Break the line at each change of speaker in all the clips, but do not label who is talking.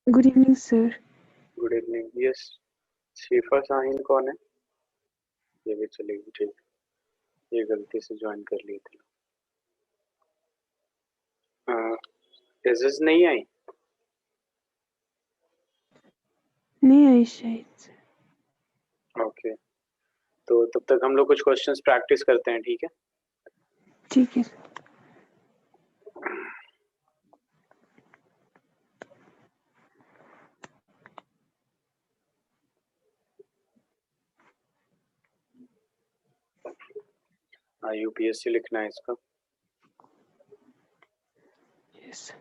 Good evening sir.
Good evening. Yes, शिफा शाहीन कौन है? ये भी चलेगी, ठीक। ये गलती से ज्वाइन कर लिए थे। एजेस नहीं आई?
नहीं आई शायद।
ओके, तो तब तक हम लोग कुछ क्वेश्चंस प्रैक्टिस करते हैं, ठीक है?
ठीक है।
यूपीएससी लिखना है इसका।
यस।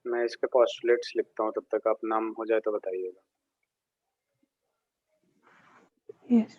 मैं इसके पोस्टुलेट्स लिखता हूँ, तब तक आप नाम हो जाए तो बताइएगा।
यस।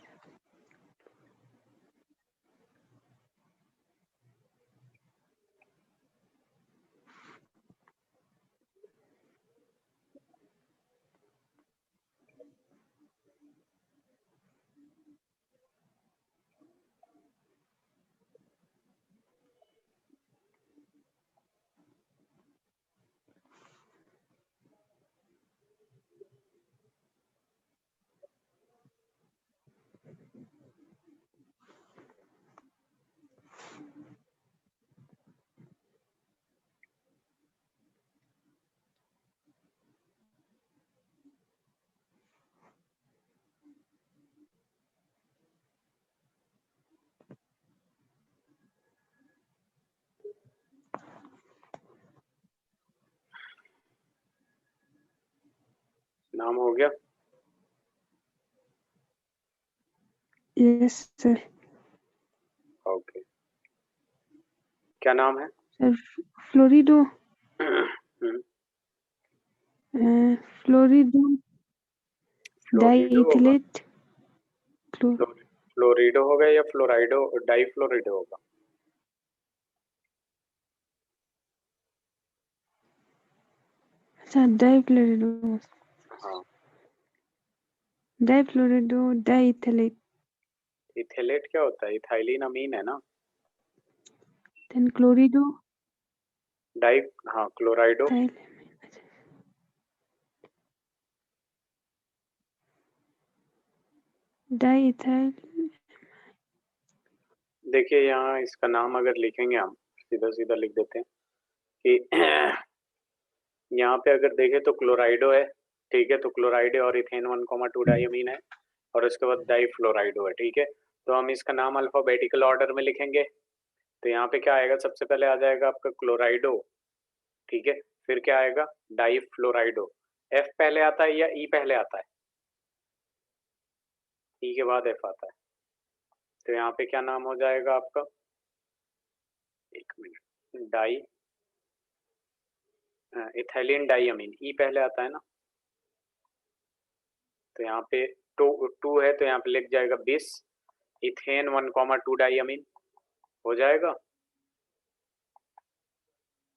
नाम हो गया?
Yes sir.
ओके, क्या नाम है?
सर फ्लोरिडो। फ्लोरिडो डाई
फ्लोरिडो होगा,
इथिलेट।
फ्लोरिडो होगा या फ्लोराइडो, डाई फ्लोरिडो होगा?
अच्छा, डाई फ्लोरिडो।
हाँ,
डाई फ्लोरिडो डाई इथिलेट।
इथेलेट क्या होता है? इथाइलिन अमीन है ना।
देन क्लोरिडो।
डाई, हाँ, क्लोराइडो।
Di ethyl.
देखिए, यहाँ इसका नाम अगर लिखेंगे हम, सीधा सीधा लिख देते हैं कि यहाँ पे अगर देखें तो क्लोराइडो है, ठीक है? तो क्लोराइड और इथेन 1,2 डाइअमीन है, और उसके बाद डाई फ्लोराइडो है, ठीक है? तो हम इसका नाम अल्फाबेटिकल ऑर्डर में लिखेंगे। तो यहाँ पे क्या आएगा? सबसे पहले आ जाएगा आपका क्लोराइडो, ठीक है? फिर क्या आएगा? डाई फ्लोराइडो। एफ पहले आता है या ई पहले आता है? ई के बाद एफ आता है। तो यहाँ पे क्या नाम हो जाएगा आपका? एक मिनट। डाई, इथाइलिन डाइअमीन, ई पहले आता है ना। तो यहाँ पे टू टू है, तो यहाँ पे लिख जाएगा 20 इथेन 1,2 डाइअमीन, हो जाएगा।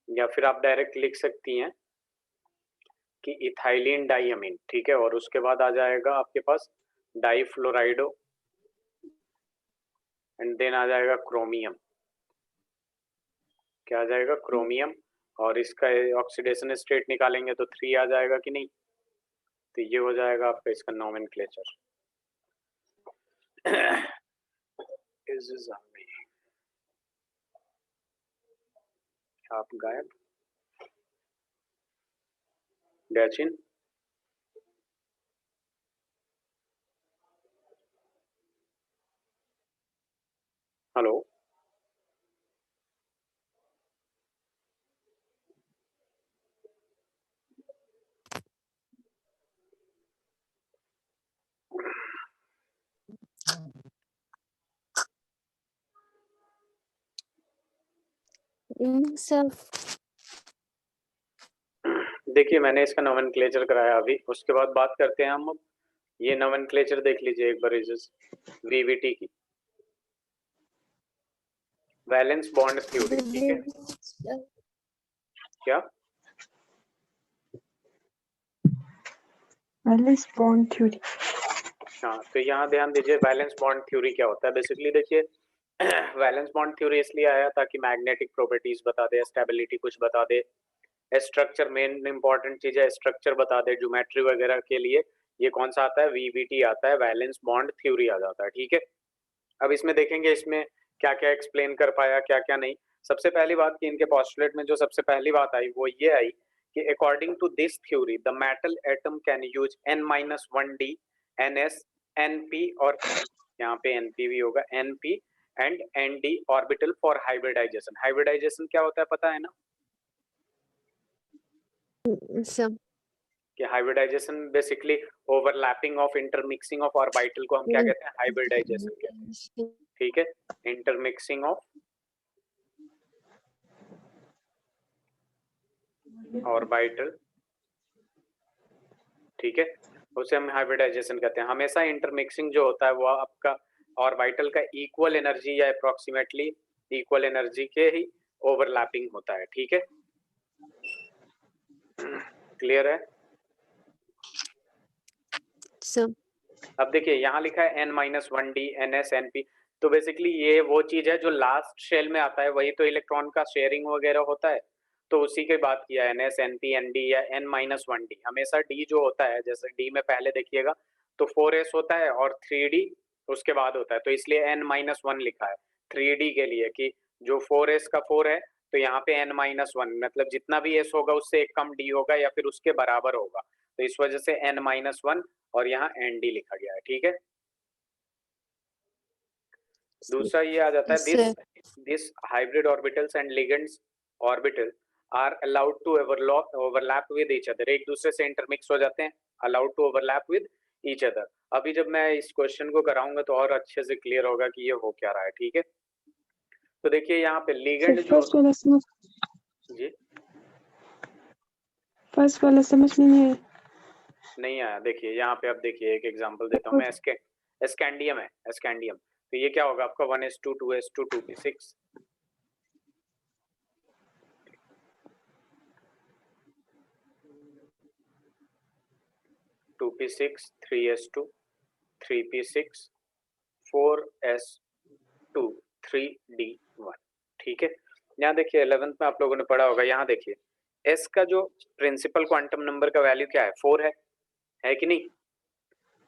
या फिर आप डायरेक्ट लिख सकती हैं कि इथाइलिन डाइअमीन, ठीक है? और उसके बाद आ जाएगा आपके पास डाई फ्लोराइडो, एंड देन आ जाएगा क्रोमियम। क्या आ जाएगा? क्रोमियम। और इसका ऑक्सीडेशन स्टेट निकालेंगे तो 3 आ जाएगा कि नहीं? तो ये हो जाएगा आपका इसका नोमेनक्लेचर। आप गायब। डैचिन, हेलो।
सर
देखिए मैंने इसका नोमेनक्लेचर कराया अभी, उसके बाद बात करते हैं हम। ये नोमेनक्लेचर देख लीजिए एक बार वीवीटी की, वैलेंस बॉन्ड थ्योरी, ठीक है। क्या
वैलेंस बॉन्ड थ्योरी।
हाँ, तो यहाँ ध्यान दीजिए वैलेंस बॉन्ड थ्योरी क्या होता है। बेसिकली देखिए वैलेंस बॉन्ड थ्योरी इसलिए आया ताकि मैग्नेटिक प्रॉपर्टीज बता दे, स्टेबिलिटी कुछ बता दे, स्ट्रक्चर, मेन इंपॉर्टेंट चीज है स्ट्रक्चर बता दे, ज्योमेट्री वगैरह के लिए ये कौन सा आता है, वीवीटी आता है, वैलेंस बॉन्ड थ्योरी आ जाता है, ठीक है। अब इसमें देखेंगे इसमें क्या क्या एक्सप्लेन कर पाया, क्या क्या नहीं। सबसे पहली बात कि इनके पॉस्टुलेट में जो सबसे पहली बात आई वो ये आई कि according to this theory the metal atom can use n-1d ns np, और यहाँ पे np भी होगा, np and nd orbital for hybridization. Hybridization क्या होता है पता है ना,
सर
कि hybridization basically overlapping of intermixing of orbital को हम क्या कहते हैं, हाइब्रिडाइजेशन कहते हैं, ठीक है। इंटरमिक्सिंग ऑफ ऑर्बिटल, ठीक है, उसे हम हाइब्रिडाइजेशन कहते हैं। हमेशा इंटरमिक्सिंग जो होता है वो आपका ऑर्बिटल का इक्वल एनर्जी या अप्रोक्सीमेटली इक्वल एनर्जी के ही ओवरलैपिंग होता है, ठीक है। क्लियर है।
सर
अब देखिए यहाँ लिखा है n-1d ns np, तो बेसिकली ये वो चीज है जो लास्ट शेल में आता है, वही तो इलेक्ट्रॉन का शेयरिंग वगैरह होता है, तो उसी की बात किया है ns np nd या n-1d। हमेशा d जो होता है, जैसे d में पहले देखिएगा तो 4s होता है और 3d उसके बाद होता है, तो इसलिए n-1 लिखा है 3d के लिए, कि जो 4s का 4 है तो यहाँ पे n-1 मतलब जितना भी s होगा उससे एक कम d होगा या फिर उसके बराबर होगा, तो इस वजह से n-1 और यहाँ nd लिखा गया है, ठीक है। दूसरा ये आ जाता है this hybrid orbitals and ligands orbital are allowed to overlap with each other, एक दूसरे से इंटरमिक्स हो जाते हैं, allowed to overlap with each other. अभी जब मैं इस क्वेश्चन को कराऊंगा तो और अच्छे से क्लियर होगा कि ये हो क्या रहा है, ठीक है। तो देखिए यहाँ पे लिगेंड जो जी
फर्स्ट वाला समझ नहीं है।
नहीं आया, देखिए यहाँ पे अब देखिए एक एग्जांपल देता हूँ मैं, स्कैंडियम है, स्कैंडियम, तो ये क्या होगा आपका 1s2 2s2 2p6, to P six 3s2 3p6 4s2 3d1, ठीक है। यहाँ देखिए 11th में आप लोगों ने पढ़ा होगा, यहाँ देखिए s का जो प्रिंसिपल क्वांटम नंबर का वैल्यू क्या है, 4 है कि नहीं,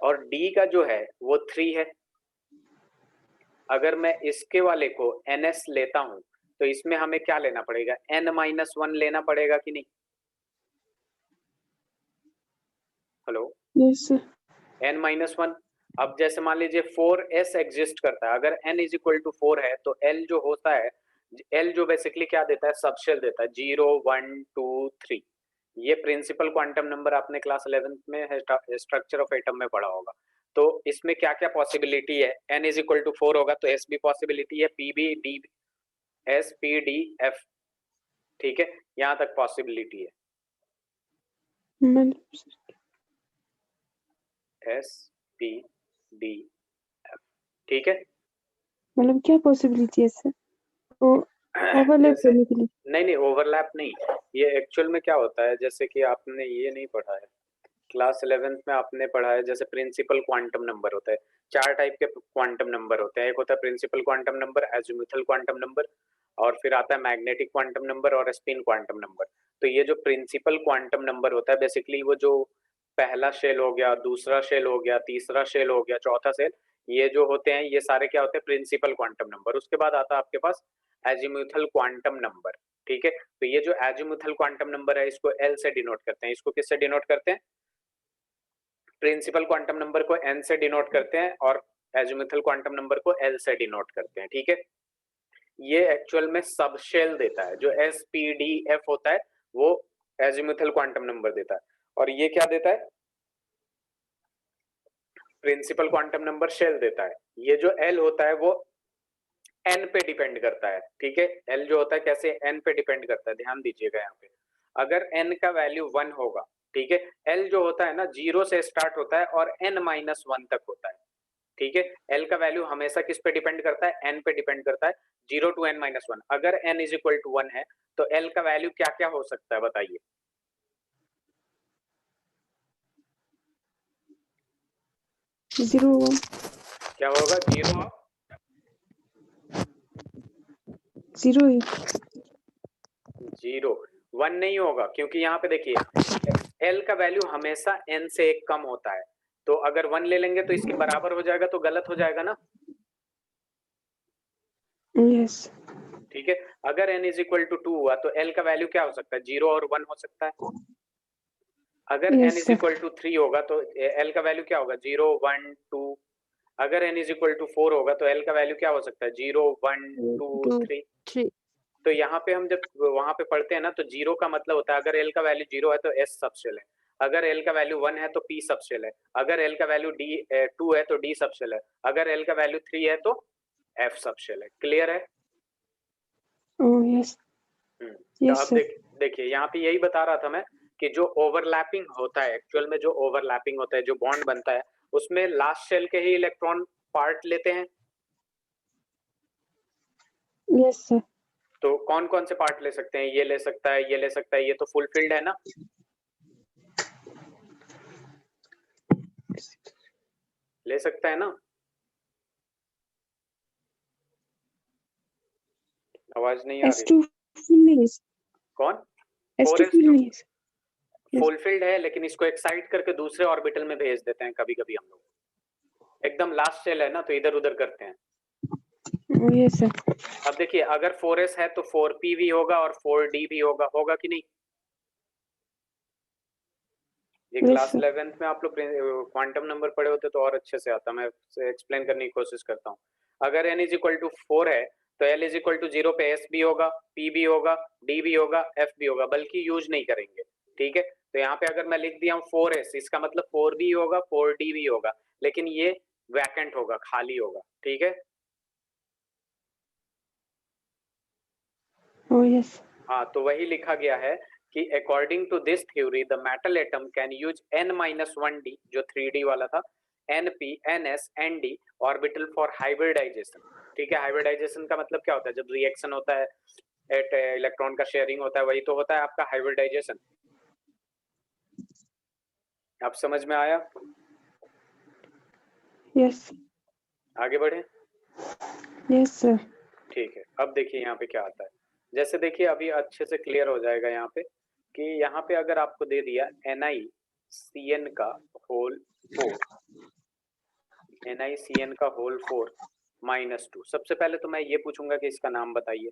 और d का जो है वो 3 है। अगर मैं इसके वाले को ns लेता हूं तो इसमें हमें क्या लेना पड़ेगा, n-1 लेना पड़ेगा कि नहीं। Hello,
yes sir.
n-1, अब जैसे मान लीजिए 4s एग्जिस्ट करता है, अगर n इज इक्वल टू 4 है तो l जो होता है, l जो बेसिकली क्या देता है, सबशेल देता है 0 1 2 3। ये प्रिंसिपल क्वांटम नंबर आपने क्लास 11th में स्ट्रक्चर ऑफ एटम में पढ़ा होगा। तो इसमें क्या क्या पॉसिबिलिटी है, n इज इक्वल टू 4 होगा तो s भी पॉसिबिलिटी है, p भी, d s p d f, ठीक है, यहाँ तक पॉसिबिलिटी है, s p d f, ठीक है।
मतलब क्या पॉसिबिलिटी है सर, वो ओवरलैप
जैसे
करने के लिए?
नहीं ओवरलैप नहीं, ये एक्चुअल में क्या होता है, जैसे कि आपने ये नहीं पढ़ा है क्लास 11th में, आपने पढ़ा है जैसे प्रिंसिपल क्वांटम नंबर होता है, 4 टाइप के क्वांटम नंबर होते हैं, एक होता है principal quantum number, azimuthal quantum number, और फिर आता है मैग्नेटिक क्वांटम नंबर और स्पिन क्वांटम नंबर। तो ये जो प्रिंसिपल क्वांटम नंबर होता है बेसिकली वो जो पहला शेल हो गया, दूसरा शेल हो गया, तीसरा शेल हो गया, चौथा शेल, ये जो होते हैं ये सारे क्या होते हैं, प्रिंसिपल क्वांटम नंबर। उसके बाद आता है आपके पास एजीमुथल क्वांटम नंबर, ठीक है। तो ये जो एजीमुथल क्वांटम नंबर है इसको एल से डिनोट करते हैं, इसको किससे डिनोट करते हैं, प्रिंसिपल क्वांटम नंबर को n से डिनोट करते हैं और एजीमुथल क्वांटम नंबर को l से डिनोट करते हैं, ठीक है। ये एक्चुअल में सब शेल देता है, जो spdf होता है वो एजीमुथल क्वांटम नंबर देता है, और ये क्या देता है, प्रिंसिपल क्वांटम नंबर शेल देता है। ये जो l होता है वो n पे डिपेंड करता है, ठीक है। l जो होता है कैसे n पे डिपेंड करता है, ध्यान दीजिएगा यहाँ पे। अगर n का वैल्यू 1 होगा, ठीक है, l जो होता है ना 0 से स्टार्ट होता है और n-1 तक होता है, ठीक है। l का वैल्यू हमेशा किस पे डिपेंड करता है, n पे डिपेंड करता है, 0 to n-1। अगर n इज इक्वल टू 1 है तो l का वैल्यू क्या क्या हो सकता है बताइए।
0
क्या होगा,
0 ही
0 1 नहीं होगा, क्योंकि यहाँ पे देखिए l का वैल्यू हमेशा n से एक कम होता है, तो अगर 1 ले लेंगे तो इसके बराबर हो जाएगा, तो गलत हो जाएगा ना,
यस
ठीक है। अगर n इज इक्वल टू 2 हुआ तो l का वैल्यू क्या हो सकता है, 0 और 1 हो सकता है। अगर n
yes
is
sir
equal to 3 होगा तो l का वैल्यू क्या होगा, 0 1 2। अगर n इज इक्वल टू 4 होगा तो l का वैल्यू क्या हो सकता है, 0 1 2
2
3।
3
तो यहाँ पे हम जब वहां पे पढ़ते हैं ना, तो 0 का मतलब होता है अगर l का वैल्यू 0 है तो s सबशेल है, अगर l का वैल्यू 1 है तो p सबशेल है, अगर l का वैल्यू 2 है तो d सबशेल है, अगर l का वैल्यू 3 है तो f सबशेल है। क्लियर है?
ओह यस
तो
यस
अब
सर
देखिए यहाँ पे यही बता रहा था मैं कि जो ओवरलैपिंग होता है, एक्चुअल में जो ओवरलैपिंग होता है, जो बॉन्ड बनता है, उसमें लास्ट शेल के ही इलेक्ट्रॉन पार्ट लेते हैं।
यस सर
तो कौन कौन से पार्ट ले सकते हैं, ये ले सकता है, ये ले सकता है, ये तो फुलफिल्ड है ना, ले सकता है ना। आवाज नहीं आ रही।
S2 फुल नहीं है
कौन?
S2 फुल
4s2
नहीं है Yes.
फुलफिल्ड है, लेकिन इसको एक्साइट करके दूसरे ऑर्बिटल में भेज देते हैं कभी कभी हम लोग, एकदम लास्ट शेल है ना तो इधर उधर करते हैं।
ओह यस सर
अब देखिए अगर 4s है तो 4p भी होगा और 4d भी होगा, होगा कि नहीं। ये
यस
क्लास
सर
11th में आप लोग क्वांटम नंबर पढ़े होते तो और अच्छे से आता, मैं एक्सप्लेन करने की कोशिश करता हूँ। अगर n इज इक्वल टू 4 है तो l इज इक्वल टू 0 पे s भी होगा, p भी होगा, d भी होगा, f भी होगा, बल्कि यूज नहीं करेंगे, ठीक है। तो यहाँ पे अगर मैं लिख दिया हूँ 4s, इसका मतलब 4 भी होगा 4d भी होगा, लेकिन ये वैकेंट होगा, खाली होगा, ठीक है।
ओह यस
हाँ, तो वही लिखा गया है कि according to this theory the metal atom can use n-1d जो 3d वाला था, np ns nd orbital for hybridization, ठीक है। हाइब्रिडाइजेशन का मतलब क्या होता है, जब रिएक्शन होता है, एट इलेक्ट्रॉन का शेयरिंग होता है, वही तो होता है आपका हाइब्रिडाइजेशन। आप समझ में आया?
यस
आगे बढ़े।
यस सर
ठीक है, अब देखिए यहाँ पे क्या आता है। जैसे देखिए अभी अच्छे से क्लियर हो जाएगा यहाँ पे कि यहाँ पे अगर आपको दे दिया NiCN का होल 4, NiCN का होल 4 -2, सबसे पहले तो मैं ये पूछूंगा कि इसका नाम बताइए।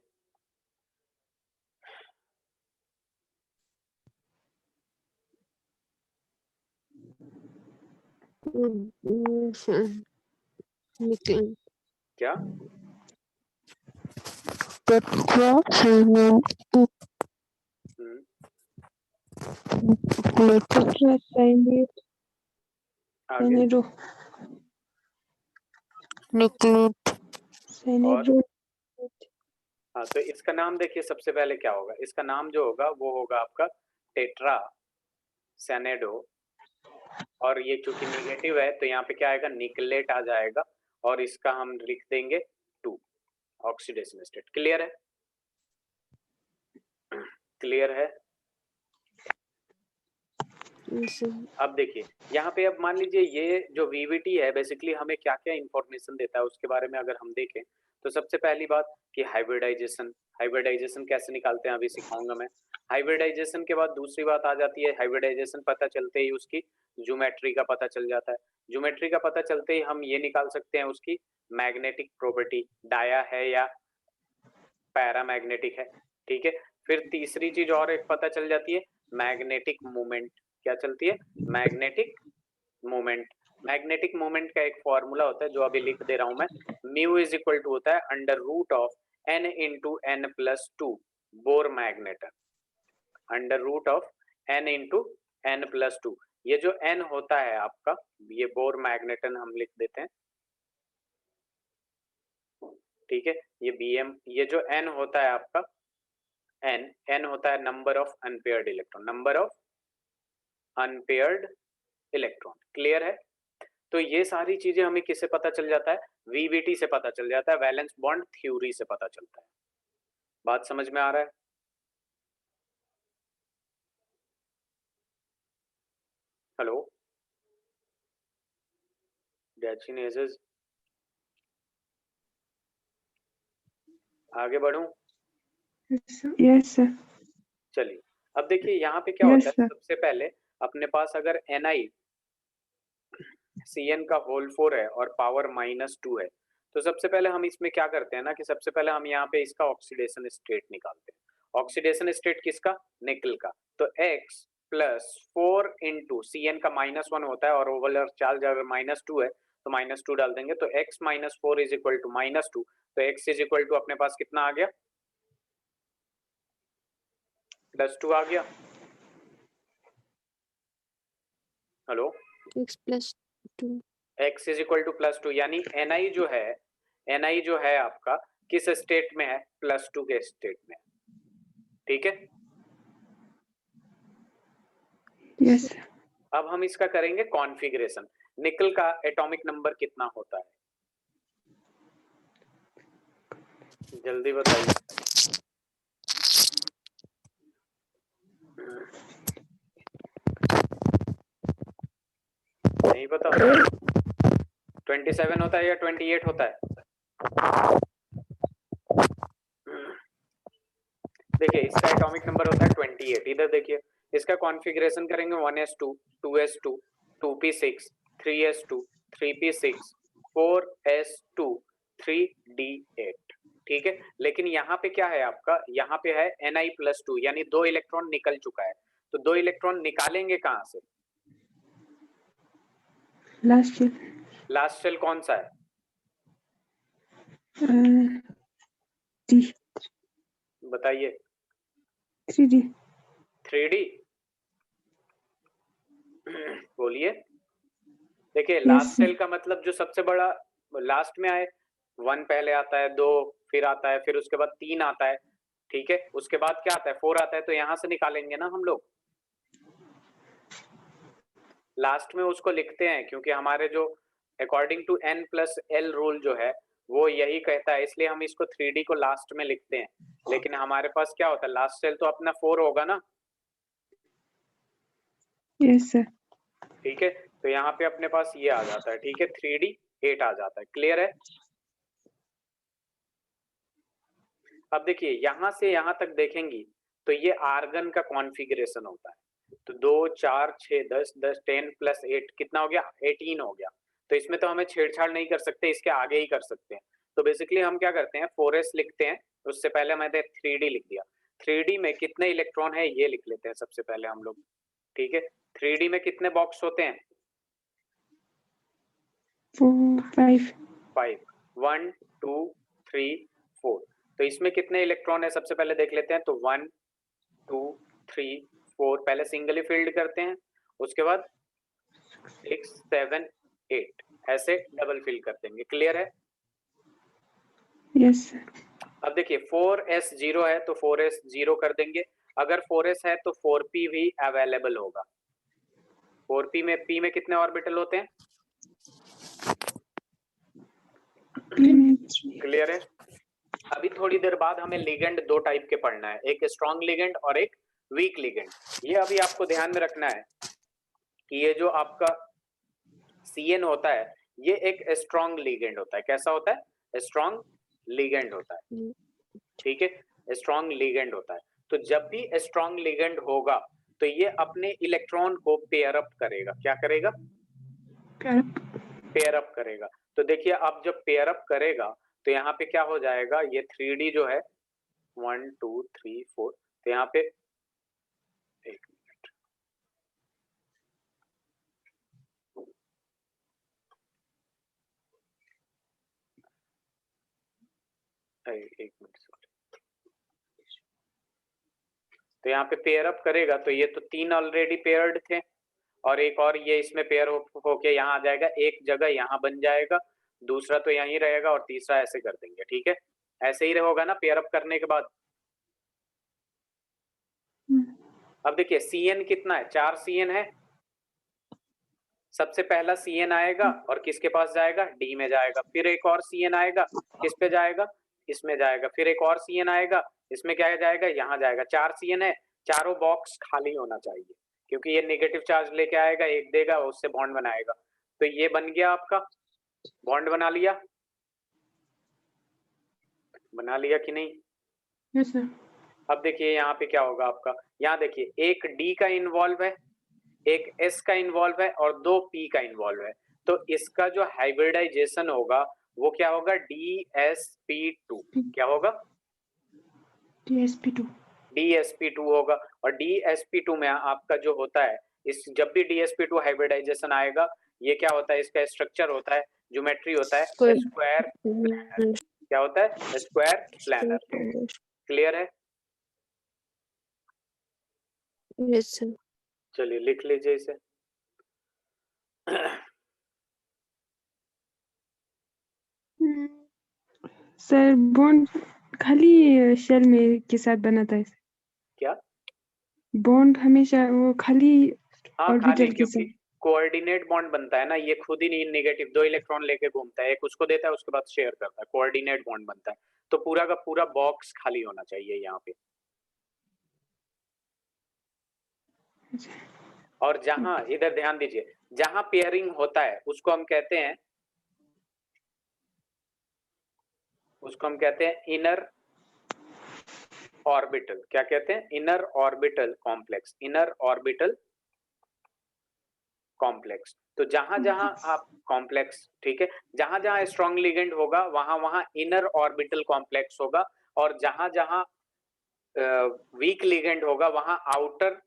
निकल
क्या? हम्म,
टेट्रासाइनेट
आगे
साइनेडो
निकलेट
और
साइनेडो
हाँ, तो इसका नाम देखिए सबसे पहले क्या होगा, इसका नाम जो होगा वो होगा आपका टेट्रा सैनेडो, और ये चूंकि निगेटिव है तो यहाँ पे क्या आएगा, निकलेट आ जाएगा, और इसका हम लिख देंगे 2 ऑक्सीडेशन स्टेट। क्लियर है? क्लियर है? अब देखिए यहाँ पे, अब मान लीजिए ये जो VVT है बेसिकली हमें क्या क्या इंफॉर्मेशन देता है उसके बारे में अगर हम देखें, तो सबसे पहली बात कि हाइब्रिडाइजेशन कैसे निकालते हैं अभी सिखाऊंगा मैं। हाइब्रिडाइजेशन के बाद दूसरी बात आ जाती है, हाइब्रिडाइजेशन पता चलते ही उसकी ज्योमेट्री का पता चल जाता है, ज्योमेट्री का पता चलते ही हम ये निकाल सकते हैं उसकी मैग्नेटिक प्रॉपर्टी, डाया है या पैरामैग्नेटिक है, ठीक है। फिर तीसरी चीज और एक पता चल जाती है, मैग्नेटिक मोमेंट। क्या चलती है? Magnetic moment. मैग्नेटिक मोमेंट का एक फॉर्मूला होता है जो अभी लिख दे रहा हूं मैं, म्यू इज इक्वल टू होता है under root of n into n plus 2 Bohr magneton, under root of n into n plus 2। ये जो n होता है आपका, ये बोर मैग्नेटन हम लिख देते हैं, ठीक है। ये Bm, ये जो n होता है आपका, n होता है number of unpaired electron, number of unpaired electron. Clear है? तो ये सारी चीजें हमें किससे पता चल जाता है? वीवीटी से पता चल जाता है, वैलेंस बॉन्ड थ्योरी से पता चलता है। बात समझ में आ रहा है? हेलो डैचिनेजेस, आगे बढ़ूं?
Yes sir.
चलिए अब देखिए यहाँ पे क्या
Yes,
होता है।
sir.
सबसे पहले अपने पास अगर NiCN का होल 4 है और पावर -2 है, तो सबसे पहले हम इसमें क्या करते हैं ना कि सबसे पहले हम यहाँ पे इसका ऑक्सीडेशन स्टेट निकालते हैं। ऑक्सीडेशन स्टेट किसका? निकल का। तो X प्लस 4 इंटू CN का -1 होता है और ओवरऑल चार्ज अगर -2 है तो -2 डाल देंगे, तो X minus 4 is equal to -2। तो X इज इक्वल टू अपने पास कितना आ गया? +2 आ गया। Hello,
X plus 2.
x is equal to +2, यानी Ni जो है आपका किस स्टेट में है? +2 के स्टेट में। ठीक है।
Yes, sir.
अब हम इसका करेंगे कॉन्फ़िगरेशन। निकल का एटॉमिक नंबर कितना होता है? जल्दी बताइए। नहीं पता? 27 होता है या 28 होता है? देखिए इसका एटॉमिक नंबर होता है 28। इधर देखिए इसका कॉन्फ़िगरेशन करेंगे 1s2 2s2 2p6 3s2 3p6 4s2 3d8। ठीक है। लेकिन यहाँ पे क्या है आपका? यहाँ पे है Ni+2, यानी 2 इलेक्ट्रॉन निकल चुका है। तो 2 इलेक्ट्रॉन निकालेंगे कहाँ से?
Last year.
लास्ट शेल कौन सा है?
D.
बताइए।
3D.
3D। बोलिए। देखिए
Yes,
लास्ट
sir.
सेल का मतलब जो सबसे बड़ा लास्ट में आए, 1 पहले आता है, 2 फिर आता है, फिर उसके बाद 3 आता है। ठीक है। उसके बाद क्या आता है? 4 आता है। तो यहां से निकालेंगे ना हम लोग। लास्ट में उसको लिखते हैं क्योंकि हमारे जो अकॉर्डिंग टू N+L रूल जो है वो यही कहता है, इसलिए हम इसको 3D को लास्ट में लिखते हैं। लेकिन हमारे पास क्या होता है? लास्ट सेल तो अपना 4 होगा ना।
Yes, sir.
ठीक है। तो यहाँ पे अपने पास ये आ जाता है। ठीक है। 3D 8 आ जाता है। क्लियर है? अब देखिए यहां से यहां तक देखेंगी तो ये आर्गन का कॉन्फ़िगरेशन होता है। तो 2 4 6 10 10 10 प्लस 8 कितना हो गया? 18 हो गया। तो इसमें तो हमें छेड़छाड़ नहीं कर सकते, इसके आगे ही कर सकते हैं। तो बेसिकली हम क्या करते हैं? 4s लिखते हैं, उससे पहले मैंने 3D लिख दिया। 3D में कितने इलेक्ट्रॉन है ये लिख लेते हैं सबसे पहले हम लोग। ठीक है। 3D में कितने बॉक्स होते हैं?
4, 5.
5। 1 2 3 4। तो इसमें कितने इलेक्ट्रॉन है सबसे पहले देख लेते हैं। तो 1 2 3 4 पहले सिंगली फील्ड करते हैं, उसके बाद 6 7 8 ऐसे डबल फिल कर देंगे। क्लियर है?
Yes, sir.
अब देखिए 4s 0 है तो 4s 0 कर देंगे। अगर 4s है तो 4p भी अवेलेबल होगा। 4p में p में कितने ऑर्बिटल होते हैं? क्लियर है? अभी थोड़ी देर बाद हमें लिगेंड 2 टाइप के पढ़ना है, एक स्ट्रॉन्ग लिगेंड और एक वीक लिगेंड। ये अभी आपको ध्यान में रखना है कि ये जो आपका CN होता है ये एक स्ट्रॉन्ग लिगेंड होता है। कैसा होता है? स्ट्रॉन्ग लिगेंड होता है। ठीक है। स्ट्रॉन्ग लिगेंड होता है। तो जब भी स्ट्रॉन्ग लिगेंड होगा तो ये अपने इलेक्ट्रॉन को पेयर अप करेगा। क्या करेगा? पेयर अप करेगा। तो देखिए अब जब पेयर अप करेगा तो यहाँ पे क्या हो जाएगा? ये 3D जो है 1 2 3 4, तो यहाँ पे एक मिनट, एक मिनट सॉरी। तो यहाँ पे पेयर अप करेगा तो ये तो 3 ऑलरेडी पेयर्ड थे और एक और ये इसमें पेयर होके यहाँ आ जाएगा, एक जगह यहाँ बन जाएगा। दूसरा तो यहीं रहेगा और तीसरा ऐसे कर देंगे, ठीक है। ऐसे ही होगा ना पेयर अप करने के बाद। अब देखिए CN कितना है, 4 CN है। सबसे पहला CN आएगा और किसके पास जाएगा, D में जाएगा। फिर एक और CN आएगा, किस पे जाएगा, इसमें जाएगा। फिर एक और CN आएगा, इसमें क्या जाएगा, यहाँ जाएगा। 4 CN है, चारों बॉक्स खाली होना चाहिए, क्योंकि ये नेगेटिव चार्ज लेके आएगा, एक देगा, उससे बॉन्ड बनाएगा। तो ये बन गया आपका बॉन्ड, बना लिया कि नहीं?
Yes sir.
अब देखिए यहाँ पे क्या होगा आपका, यहाँ देखिए एक D का इन्वॉल्व है, एक S का इन्वॉल्व है और 2 P का इन्वॉल्व है। तो इसका जो हाइब्रिडाइजेशन होगा वो क्या होगा, DsP2। क्या होगा,
DsP2।
DsP2 होगा। और DsP2 में आपका जो होता है, इस जब भी DsP2 हाइब्रिडाइजेशन आएगा, ये क्या होता है, इसका स्ट्रक्चर होता है, ज्योमेट्री होता है स्क्वायर प्लानर। क्या होता है, स्क्वायर प्लानर। क्लियर है?
Yes, sir.
चलिए लिख लीजिए इसे।
सर बॉन्ड खाली शेल में के साथ बना था इसे।
क्या?
बॉन्ड हमेशा वो खाली
हाँ, खाली,
ऑर्बिटल के
क्योंकि
साथ।
कोऑर्डिनेट बॉन्ड बनता है ना, ये खुद ही नहीं नेगेटिव 2 इलेक्ट्रॉन लेके घूमता है, एक उसको देता है, उसके बाद शेयर करता है, कोऑर्डिनेट बॉन्ड बनता है। तो पूरा का पूरा बॉक्स खाली होना चाहिए यहाँ पे। और जहां, इधर ध्यान दीजिए, जहां पेयरिंग होता है उसको हम कहते हैं इनर ऑर्बिटल। क्या कहते हैं, inner orbital complex. Inner orbital complex. तो जहां जहां आप कॉम्प्लेक्स, ठीक है, जहां जहां स्ट्रॉन्ग लिगेंड होगा वहां वहां इनर ऑर्बिटल कॉम्प्लेक्स होगा, और जहां जहां वीक लिगेंड होगा वहां आउटर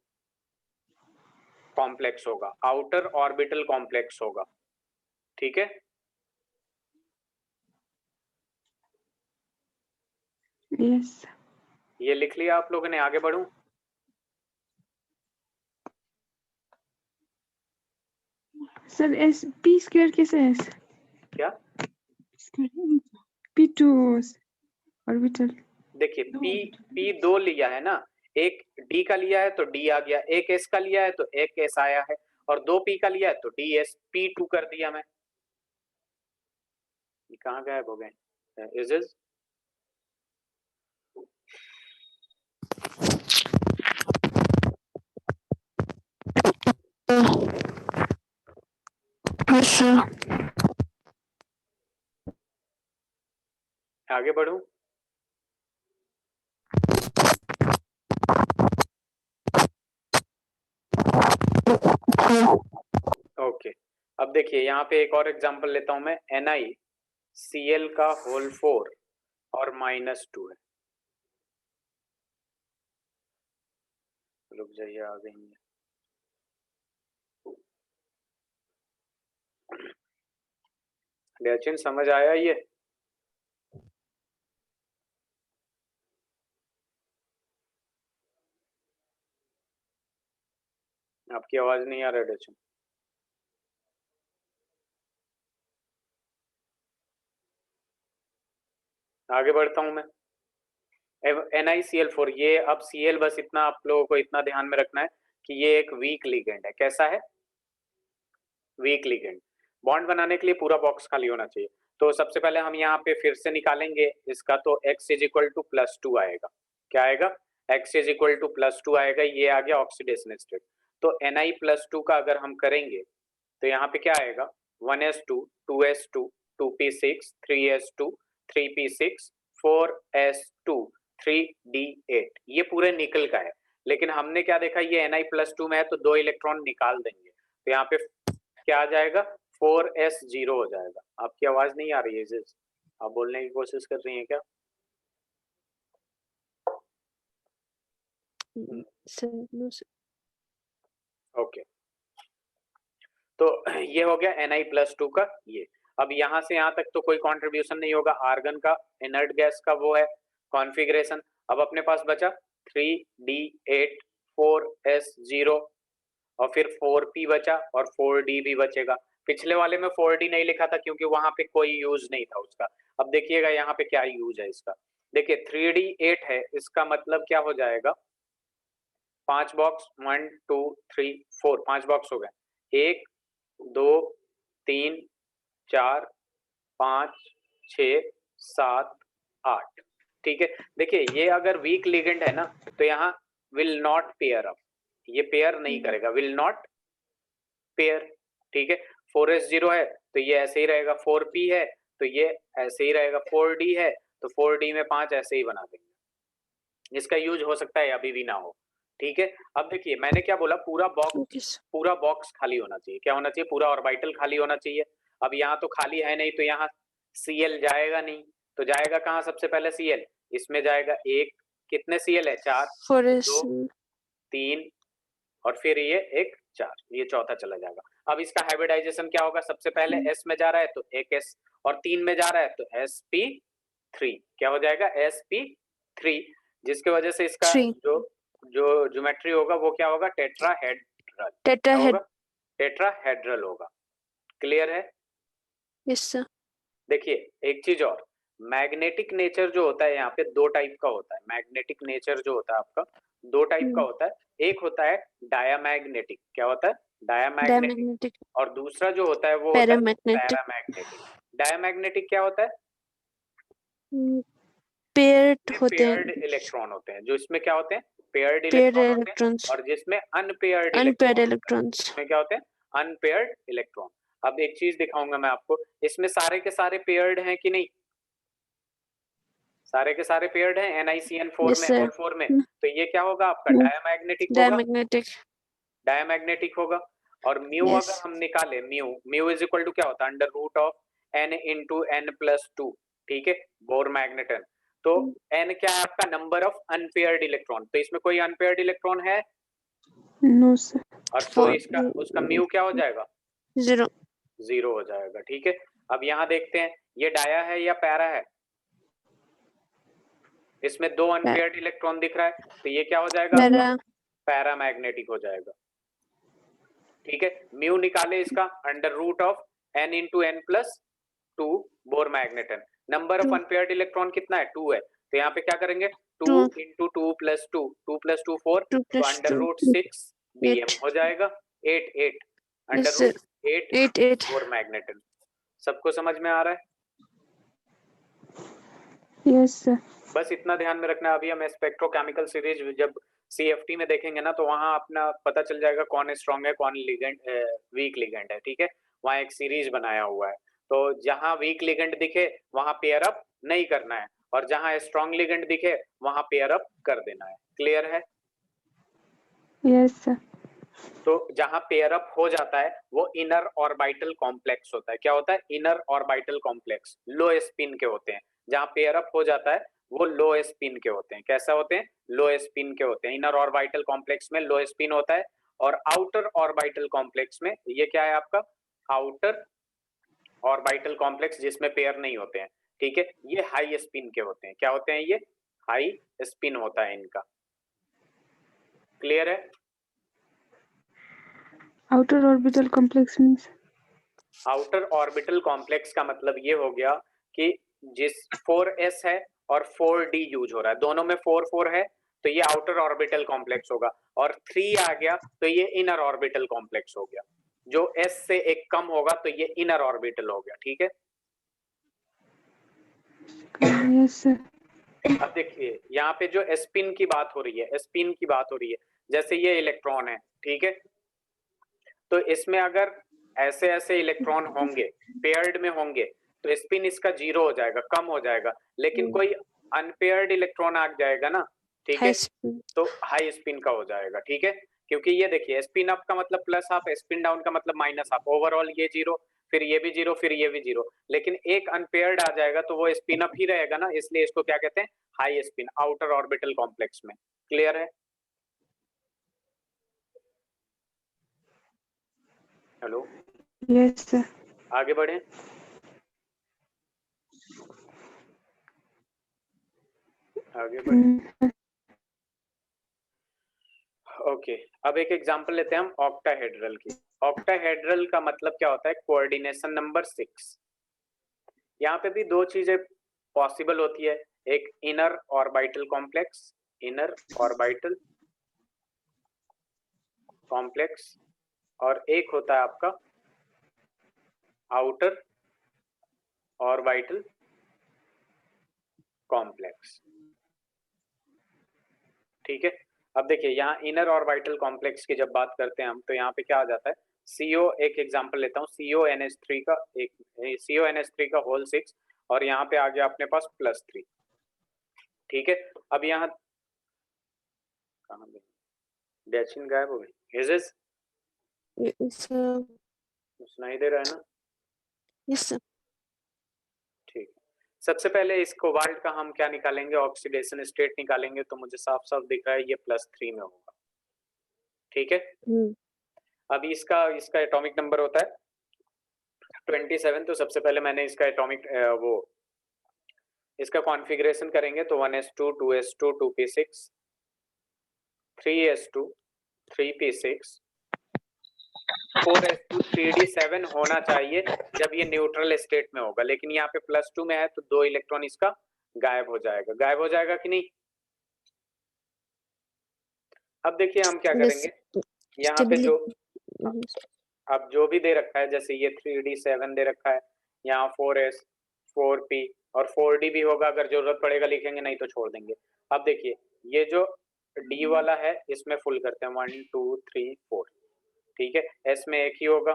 कॉम्प्लेक्स होगा, आउटर ऑर्बिटल कॉम्प्लेक्स होगा, ठीक है।
यस
ये लिख लिया आप लोगों ने, आगे बढ़ूं?
सर। एस पी स्क्वायर कैसे है?
क्या?
P2 orbital.
देखिए P 2 लिया है ना, एक D का लिया है तो D आ गया, एक S का लिया है तो एक S आया है, और 2 P का लिया है तो DsP2 कर दिया मैं। ये कहाँ गायब हो गए? Is
Yes, sir.
आगे बढ़ूं? ओके, अब देखिए यहाँ पे एक और एग्जांपल लेता हूं मैं। NiCl का होल 4 और -2 है। रुक जाइए, आ गई है। डैचिन समझ आया ये? आपकी आवाज नहीं आ रहा डैचिन। आगे बढ़ता हूं मैं। NiCl4, ये अब Cl, बस इतना आप लोगों को इतना ध्यान में रखना है कि ये एक वीक लिगेंड है। कैसा है? Week ligand. बॉन्ड बनाने के लिए पूरा बॉक्स खाली होना चाहिए। तो सबसे पहले हम यहाँ पे फिर से निकालेंगे इसका, तो x इज इक्वल टू +2 आएगा। क्या आएगा? x इज इक्वल टू +2 आएगा। ये आ गया ऑक्सीडेशन स्टेट। तो Na+2 का अगर हम करेंगे तो यहाँ पे क्या आएगा, 1s2 2s2 2p6 3s2 3p6 4s2 3d8। ये पूरे निकल का है, लेकिन हमने क्या देखा, ये Na+2 में है तो 2 इलेक्ट्रॉन निकाल देंगे, तो यहाँ पे क्या आ जाएगा, 4s0 हो जाएगा। आपकी आवाज नहीं आ रही है जिस, आप बोलने की कोशिश कर रही हैं क्या?
Sir, no, sir.
ओके, तो ये हो गया Na+2 का ये। अब यहाँ से यहाँ तक तो कोई कंट्रीब्यूशन नहीं होगा, आर्गन का इनर्ट गैस का वो है कॉन्फ़िगरेशन। अब अपने पास बचा 3d8 4s0 और फिर 4p बचा और 4d भी बचेगा। पिछले वाले में 4D नहीं लिखा था क्योंकि वहां पे कोई यूज नहीं था उसका। अब देखिएगा यहाँ पे क्या यूज है इसका। देखिए 3D 8 है, इसका मतलब क्या हो जाएगा, 5 बॉक्स, 1 2 3 4, 5 बॉक्स हो गए, 1 2 3 4 5 6 7 8। ठीक है, देखिए ये अगर वीक लिगेंड है ना तो यहाँ विल नॉट पेयर अप, ये पेयर नहीं करेगा, विल नॉट पेयर। ठीक है, 4s0 है तो ये ऐसे ही रहेगा, 4p है तो ये ऐसे ही रहेगा, 4d है तो 4d में 5 ऐसे ही बना देंगे। इसका यूज हो सकता है अभी भी ना हो। ठीक है, अब देखिए मैंने क्या बोला,
ओके सर।
पूरा बॉक्स खाली होना चाहिए। क्या होना चाहिए? पूरा ऑर्बिटल खाली होना चाहिए। अब यहाँ तो खाली है नहीं तो यहाँ Cl जाएगा नहीं, तो जाएगा कहाँ सबसे पहले Cl? इसमें जाएगा एक, कितने Cl है? 4,
4s
2 3 और फिर ये एक 4, ये चौथा चला जाएगा। अब इसका हाइब्रिडाइजेशन क्या होगा? सबसे पहले S में जा रहा है तो एक S, और 3 में जा रहा है तो sp3, क्या हो जाएगा? sp3, जिसकी वजह से इसका
3
जो ज्योमेट्री होगा वो क्या होगा? टेट्राहेड्रल।
टेट्राहेड।
टेट्राहेड्रल होगा। क्लियर है?
Yes sir.
देखिए एक चीज और, मैग्नेटिक नेचर जो होता है यहाँ पे दो टाइप का होता है। मैग्नेटिक नेचर जो होता है आपका दो टाइप का होता है। एक होता है डायामैग्नेटिक। क्या होता है? डायामैग्नेटिक।
डायमैग्नेटिक।
और दूसरा जो होता है वो होता है
पैरामैग्नेटिक।
पैरामैग्नेटिक। डायामैग्नेटिक क्या होता है?
पेयर्ड होते
पेयर्ड
हैं।
इलेक्ट्रॉन होते हैं। जो इसमें क्या होते हैं? पेयर्ड
पेयर्ड
इलेक्ट्रॉन होते हैं।
इलेक्ट्रॉन्स।
और जिसमें अनपेयर्ड
अनपेयर्ड
इलेक्ट्रॉन,
इलेक्ट्रॉन्स।
इसमें क्या होते हैं? Unpaired electron. अब एक चीज दिखाऊंगा मैं आपको, इसमें सारे के सारे पेयर्ड हैं कि नहीं? सारे के सारे पेयर्ड हैं NiCN4
यस
में,
सर।
ऑल 4 में, तो ये क्या होगा आपका? डायामैग्नेटिक होगा।
डायमैग्नेटिक।
डायामैग्नेटिक होगा। और म्यू
यस।
अगर हम निकाले, म्यू इज इक्वल टू क्या होता है? Under root of n into n+2। ठीक है, बोर मैग्नेटन। तो n क्या है आपका? Number of unpaired electron. तो इसमें कोई अनपेयर्ड इलेक्ट्रॉन है?
No sir.
और तो इसका उसका म्यू क्या हो जाएगा?
0।
0 हो जाएगा। ठीक है, अब यहाँ देखते हैं ये डाया है या पैरा है। इसमें दो अनपेयर्ड इलेक्ट्रॉन दिख रहा है तो ये क्या हो जाएगा?
पैरा।
पैरामैग्नेटिक हो जाएगा। ठीक है, म्यू निकाले इसका under root of n into n+2 Bohr magneton. Number of unpaired electron कितना है? 2 है। तो यहाँ पे क्या करेंगे? 2 इंटू 2+2, 2+2 4,
2
तो
plus
अंडर
2
रूट 6 bm
8।
हो जाएगा। 8 under
yes
root
sir.
8
8
Bohr magneton. सबको समझ में आ रहा है?
Yes sir.
बस इतना ध्यान में रखना। अभी हम स्पेक्ट्रोकेमिकल सीरीज जब CFT में देखेंगे ना तो वहां अपना पता चल जाएगा कौन स्ट्रांग है, कौन लिगेंड वीक लिगेंड है। ठीक है, वहां एक सीरीज बनाया हुआ है। तो जहां वीक लिगेंड दिखे वहां पेयर अप नहीं करना है, और जहां स्ट्रांग लिगेंड दिखे वहां पेयर अप कर देना है। क्लियर है?
Yes sir.
तो जहां पेयर अप हो जाता है वो इनर ऑर्बिटल कॉम्प्लेक्स होता है। क्या होता है? इनर ऑर्बिटल कॉम्प्लेक्स लो स्पिन के होते हैं। जहां पेयर अप हो जाता है वो लो स्पिन के होते हैं। कैसा होते हैं? लो स्पिन के होते हैं। इनर ऑर्बिटल कॉम्प्लेक्स में लो स्पिन होता है, और आउटर ऑर्बिटल कॉम्प्लेक्स में ये क्या है आपका? आउटर ऑर्बिटल कॉम्प्लेक्स जिसमें पेयर नहीं होते हैं। ठीक है, ये हाई स्पिन के होते हैं। क्या होते हैं? ये हाई स्पिन होता है इनका। क्लियर है?
Outer orbital complex means?
Outer orbital complex का मतलब ये हो गया कि जिस 4s है और 4d यूज हो रहा है, दोनों में 4 4 है तो ये आउटर ऑर्बिटल कॉम्प्लेक्स होगा, और 3 आ गया तो ये इनर ऑर्बिटल कॉम्प्लेक्स हो गया। जो s से एक कम होगा तो ये इनर ऑर्बिटल हो गया। ठीक है,
यस सर।
अब देखिए यहाँ पे जो स्पिन की बात हो रही है, स्पिन की बात हो रही है, जैसे ये इलेक्ट्रॉन है। ठीक है, तो इसमें अगर ऐसे ऐसे इलेक्ट्रॉन होंगे, पेयर्ड में होंगे, तो स्पिन इसका 0 हो जाएगा, कम हो जाएगा। लेकिन कोई अनपेयर्ड इलेक्ट्रॉन आ जाएगा ना, ठीक है,
हाई स्पिन।
तो हाई स्पिन का हो जाएगा। ठीक है, क्योंकि ये देखिए स्पिन अप का मतलब प्लस हाफ, स्पिन डाउन का मतलब माइनस हाफ। ओवरऑल ये 0, फिर ये भी 0, फिर ये भी 0, लेकिन एक अनपेयर्ड आ जाएगा तो वो स्पिन अप ही रहेगा ना, इसलिए इसको क्या कहते हैं? High spin, outer orbital complex में। क्लियर है? Hello,
yes sir.
आगे बढ़े। आगे बढ़े। ओके, अब एक एग्जांपल लेते हैं हम ऑक्टाहेड्रल की। ऑक्टाहेड्रल का मतलब क्या होता है? Coordination number 6। यहाँ पे भी दो चीजें पॉसिबल होती है, एक inner orbital complex, inner orbital complex, और एक होता है आपका आउटर ऑर्बिटल कॉम्प्लेक्स। ठीक है, अब देखिए यहाँ इनर ऑर्बिटल कॉम्प्लेक्स की जब बात करते हैं हम, तो यहाँ पे क्या आ जाता है, CO, एक एग्जांपल लेता हूँ, CONH3 का एक CONH3 का होल 6, और यहाँ पे आ गया अपने पास +3। ठीक है, अब यहाँ डैचिन गायब हो गई, इज
sir.
सुनाई दे रहा है ना?
Yes, sir.
ठीक है, सबसे पहले इस कोबाल्ट का हम क्या निकालेंगे, ऑक्सीडेशन स्टेट निकालेंगे, तो मुझे साफ साफ दिख रहा है ये +3 में होगा। ठीक है, अब इसका एटॉमिक नंबर होता है 27। तो सबसे पहले मैंने इसका एटॉमिक इसका कॉन्फ़िगरेशन करेंगे, तो 1s2 2s2 2p6 3s2 3p6 4s2 3d7 होना चाहिए जब ये न्यूट्रल स्टेट में होगा, लेकिन यहाँ पे +2 में है तो 2 इलेक्ट्रॉन इसका गायब हो जाएगा। गायब हो जाएगा कि नहीं? अब देखिए हम क्या करेंगे, यहाँ पे जो अब जो भी दे रखा है, जैसे ये 3d7 दे रखा है, यहाँ 4s 4p और 4d भी होगा, अगर जरूरत पड़ेगा लिखेंगे, नहीं तो छोड़ देंगे। अब देखिए ये जो d वाला है इसमें फुल करते हैं 1 2 3 4। ठीक है, s में एक ही होगा,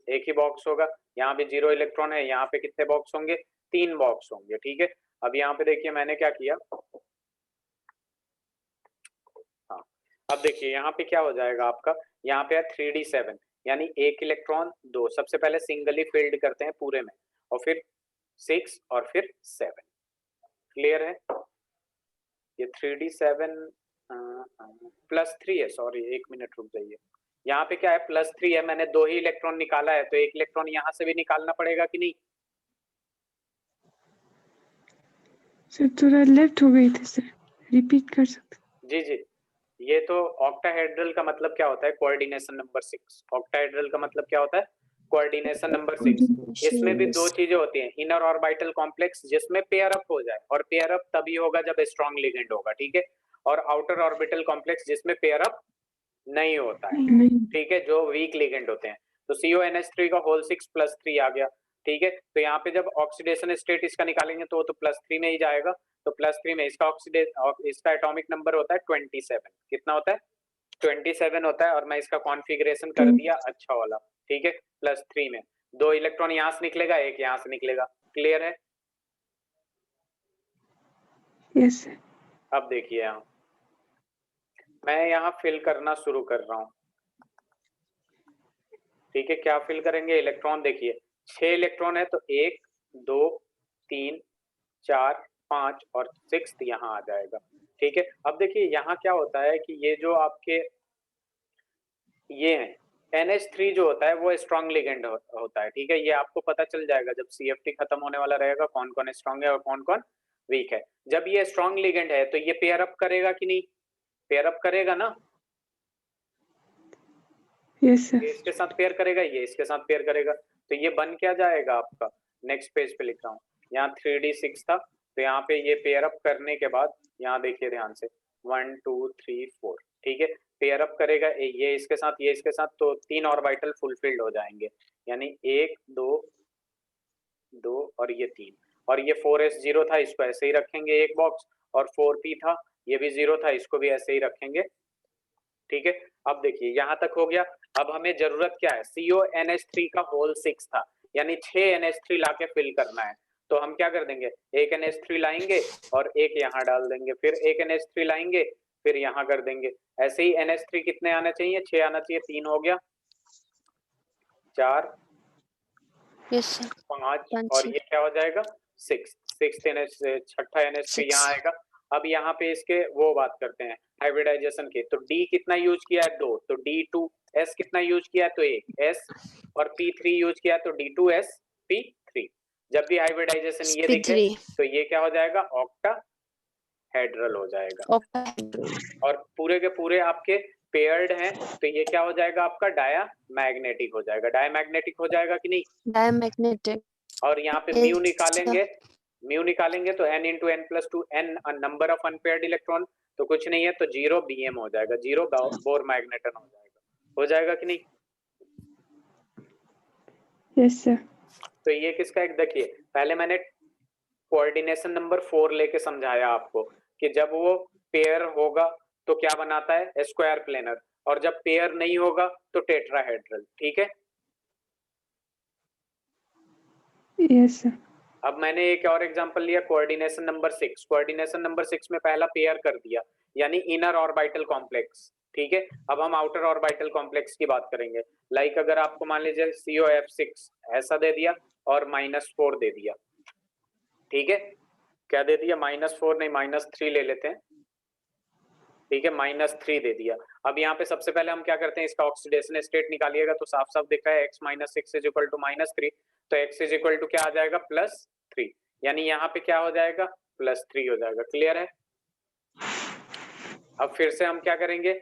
एक ही बॉक्स होगा, यहाँ पे 0 इलेक्ट्रॉन है, यहाँ पे कितने बॉक्स होंगे? 3 बॉक्स होंगे। ठीक है, अब यहाँ पे देखिए मैंने क्या किया, हाँ अब देखिए यहाँ पे क्या हो जाएगा आपका, यहाँ पे है 3d7 यानी एक इलेक्ट्रॉन 2, सबसे पहले सिंगली फिल्ड करते हैं पूरे में, और फिर 6 और फिर 7। क्लियर है? ये 3d7 +3 है, सॉरी 1 मिनट रुक जाइए, यहाँ पे क्या है +3 है, मैंने 2 ही इलेक्ट्रॉन निकाला है, तो एक इलेक्ट्रॉन यहाँ से भी निकालना पड़ेगा कि नहीं?
सर थोड़ा लेफ्ट हो गई थी सर, रिपीट कर सकते?
जी जी, ये तो ऑक्टाहेड्रल का मतलब क्या होता है, कोऑर्डिनेशन नंबर 6। ऑक्टाहेड्रल का मतलब क्या होता है, कोऑर्डिनेशन नंबर 6। इसमें भी दो चीजें होती हैं, इनर ऑर्बिटल कॉम्प्लेक्स जिसमें पेयर अप हो जाए, और पेयर अप तभी होगा जब स्ट्रॉन्ग लिगेंड होगा। ठीक है, और आउटर ऑर्बिटल कॉम्प्लेक्स जिसमें पेयर अप नहीं होता है। ठीक है, जो वीक लिगेंड होते हैं। तो CONH3 का होल 6 +3 आ गया। ठीक है, तो यहाँ पे जब ऑक्सीडेशन स्टेट इसका निकालेंगे तो वो तो +3 में ही जाएगा, तो +3 में इसका एटॉमिक नंबर होता है 27। कितना होता है? 27 होता है, और मैं इसका कॉन्फ़िगरेशन कर दिया अच्छा वाला। ठीक है, +3 में 2 इलेक्ट्रॉन यहाँ से निकलेगा, एक यहाँ से निकलेगा। क्लियर है?
Yes sir.
अब देखिए यहाँ मैं यहाँ फिल करना शुरू कर रहा हूँ। ठीक है, क्या फिल करेंगे? इलेक्ट्रॉन देखिए 6 इलेक्ट्रॉन है, तो 1 2 3 4 5 और 6 यहाँ आ जाएगा। ठीक है, अब देखिए यहाँ क्या होता है कि ये जो आपके ये हैं NH3 जो होता है वो स्ट्रॉन्ग लिगेंड होता है। ठीक है, ये आपको पता चल जाएगा जब CFT खत्म होने वाला रहेगा, कौन कौन स्ट्रॉन्ग है और कौन कौन वीक है। जब ये स्ट्रॉन्ग लिगेंड है तो ये पेयर अप करेगा कि नहीं? पेयर अप करेगा ना?
Yes sir.
ये इसके साथ पेयर करेगा, ये इसके साथ पेयर करेगा, तो ये बन क्या जाएगा आपका, नेक्स्ट पेज पे लिख रहा हूँ, यहाँ 3d6 था, तो यहाँ पे ये पेयर अप करने के बाद यहाँ देखिए ध्यान से 1 2 3 4। ठीक है, पेयर अप करेगा ये इसके साथ, ये इसके साथ, तो 3 ऑर्बिटल फुलफिल्ड हो जाएंगे, यानी 1 2 2 और ये 3, और ये 4s 0 था, इसको ऐसे ही रखेंगे एक बॉक्स, और 4p था, ये भी 0 था, इसको भी ऐसे ही रखेंगे। ठीक है, अब देखिए यहाँ तक हो गया। अब हमें जरूरत क्या है, CONH3 का होल 6 था, यानी 6 NH3 लाके फिल करना है। तो हम क्या कर देंगे, एक NH3 लाएंगे और एक यहाँ डाल देंगे, फिर एक NH3 लाएंगे, फिर यहाँ कर देंगे। ऐसे ही NH3 कितने आना चाहिए? 6 आना चाहिए, 3 हो गया, 4
Yes, sir.
5 और ये क्या हो जाएगा 6 छठा NH3 यहाँ आएगा। अब यहाँ पे इसके वो बात करते हैं हाइब्रिडाइजेशन की, तो D कितना यूज किया है? 2, तो D2S कितना यूज किया है? तो 1 S, और P3 यूज किया है, तो D2S P3। जब भी हाइब्रिडाइजेशन ये दिखे तो ये क्या हो जाएगा, ऑक्टाहेड्रल हो जाएगा। और पूरे के पूरे आपके पेयर्ड हैं तो ये क्या हो जाएगा आपका डायामैग्नेटिक हो जाएगा। डायामैग्नेटिक हो जाएगा कि नहीं?
Diamagnetic.
और यहाँ पे म्यू निकालेंगे तो n into n plus two n number of unpaired electron, तो कुछ नहीं है तो 0 BM हो जाएगा, 0 बोर मैग्नेटन हो जाएगा कि नहीं?
Yes sir.
तो ये किसका एक देखिए, पहले मैंने कोऑर्डिनेशन नंबर 4 लेके समझाया आपको कि जब वो पेयर होगा तो क्या बनाता है, स्क्वायर प्लेनर, और जब पेयर नहीं होगा तो टेट्राहेड्रल। ठीक है,
यस सर।
अब मैंने एक और एग्जांपल लिया कोऑर्डिनेशन नंबर 6। कोऑर्डिनेशन नंबर 6 में पहला पेयर कर दिया यानी इनर ऑर्बिटल कॉम्प्लेक्स। ठीक है, अब हम आउटर ऑर्बिटल कॉम्प्लेक्स की बात करेंगे। लाइक अगर आपको मान लीजिए COF6 ऐसा दे दिया और -4 दे दिया। ठीक है, क्या दे दिया, -4 नहीं -3 ले लेते हैं। ठीक है, -3 दे दिया। अब यहाँ पे सबसे पहले हम क्या करते हैं, इसका ऑक्सीडेशन स्टेट निकालिएगा तो साफ साफ दिख रहा है x - 6 इज इक्वल टू -3, तो x इज इक्वल टू क्या आ जाएगा, +3, यानी यहाँ पे क्या हो जाएगा, +3 हो जाएगा। क्लियर है? अब फिर से हम क्या करेंगे,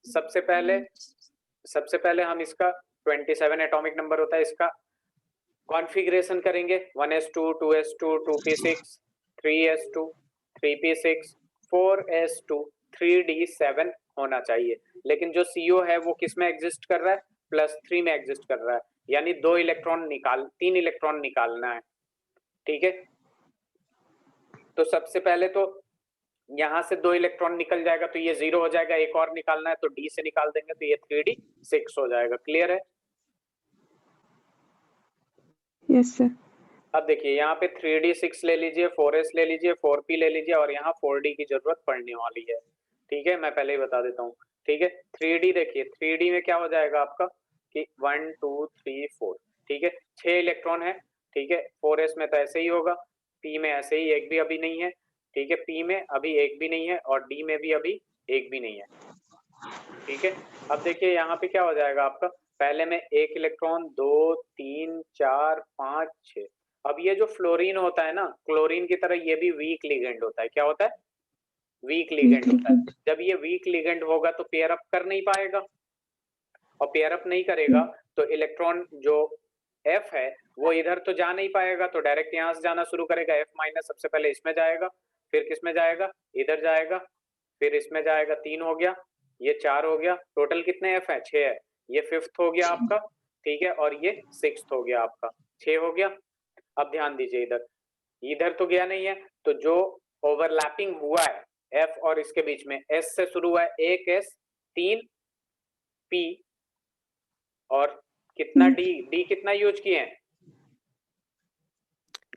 सबसे पहले हम इसका 27 एटॉमिक नंबर होता है, इसका कॉन्फ़िगरेशन करेंगे। 1s2 2s2 2p6 3s2 3p6 4s2 3d7 होना चाहिए। लेकिन जो CO है वो किस में एग्जिस्ट कर रहा है, +3 में एग्जिस्ट कर रहा है, यानी 3 इलेक्ट्रॉन निकालना है। ठीक है, तो सबसे पहले तो यहां से 2 इलेक्ट्रॉन निकल जाएगा तो ये 0 हो जाएगा, एक और निकालना है तो D से निकाल देंगे तो ये 3d6 हो जाएगा। क्लियर है?
Yes sir.
अब देखिए यहाँ पे 3d6 ले लीजिए, 4s ले लीजिए, 4p ले लीजिए, और यहाँ 4d की जरूरत पड़ने वाली है। ठीक है, मैं पहले ही बता देता हूँ। ठीक है, 3d देखिए, 3d में क्या हो जाएगा आपका कि 1 2 3 4। ठीक है, 6 इलेक्ट्रॉन है। ठीक है, 4s में तो ऐसे ही होगा, p में ऐसे ही एक भी अभी नहीं है। ठीक है, p में अभी एक भी नहीं है और d में भी अभी एक भी नहीं है। ठीक है, अब देखिए यहाँ पे क्या हो जाएगा आपका, पहले में 1 इलेक्ट्रॉन 2 3 4 5 6। अब ये जो फ्लोरीन होता है ना, क्लोरीन की तरह ये भी वीक लिगेंड होता है। क्या होता है, वीक लिगेंड होता है। जब ये वीक लिगेंड होगा तो पेयर अप कर नहीं पाएगा, और पेयर अप नहीं करेगा तो इलेक्ट्रॉन जो F है वो इधर तो जा नहीं पाएगा, तो डायरेक्ट यहाँ से जाना शुरू करेगा। F- सबसे पहले इसमें जाएगा, फिर किस में जाएगा, इधर जाएगा, फिर इसमें जाएगा, 3 हो गया, ये 4 हो गया, टोटल कितने F है, 6 है, ये 5th हो गया आपका। ठीक है, और ये 6th हो गया आपका, 6 हो गया। अब ध्यान दीजिए, इधर तो गया नहीं है, तो जो ओवरलैपिंग हुआ है F और इसके बीच में, S से शुरू हुआ है, 1 S 3 P और कितना D कितना यूज किए हैं,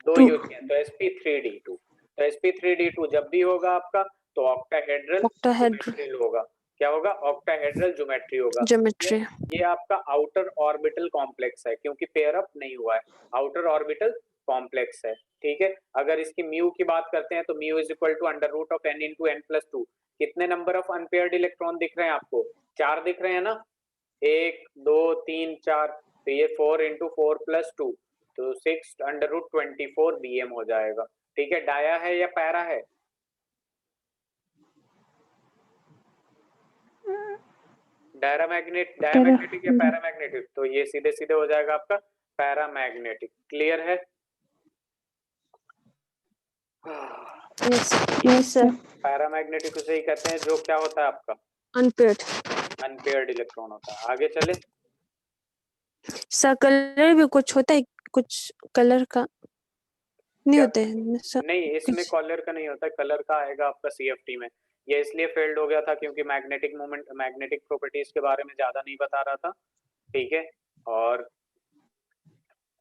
2 यूज किए हैं, तो sp3d2। तो sp3d2 जब भी होगा आपका तो ऑक्टाहेड्रल ज्योमेट्री होगा। क्या होगा, ऑक्टाहेड्रल ज्योमेट्री होगा।
Geometry.
ये आपका आउटर ऑर्बिटल कॉम्प्लेक्स है, क्योंकि पेयर अप नहीं हुआ है, आउटर ऑर्बिटल कॉम्प्लेक्स है। ठीक है, अगर इसकी म्यू की बात करते हैं तो mu is equal to √n into n+2। कितने नंबर ऑफ अनपेयर्ड इलेक्ट्रॉन दिख रहे हैं आपको, 4 दिख रहे हैं ना, 1 2 3 4, तो ये 4 इंटू 4+2 तो 6 √24 BM हो जाएगा। ठीक है, डाया है या पैरा है, डायमैग्नेटिक या पैरामैग्नेटिक, तो ये सीधे सीधे हो जाएगा आपका पैरामैग्नेटिक। क्लियर है?
Yes sir.
पैरामैग्नेटिक उसे ही कहते हैं जो क्या होता है आपका,
Unpaired.
इलेक्ट्रॉन होता है। आगे चले,
सर कलर भी कुछ होता है, कुछ कलर का नहीं
क्या?
होता है सर?
नहीं, इसमें
कुछ
कलर का नहीं होता, कलर का आएगा आपका CFT में। ये इसलिए फेल्ड हो गया था क्योंकि मैग्नेटिक मोमेंट, मैग्नेटिक प्रॉपर्टीज के बारे में ज्यादा नहीं बता रहा था। ठीक है, और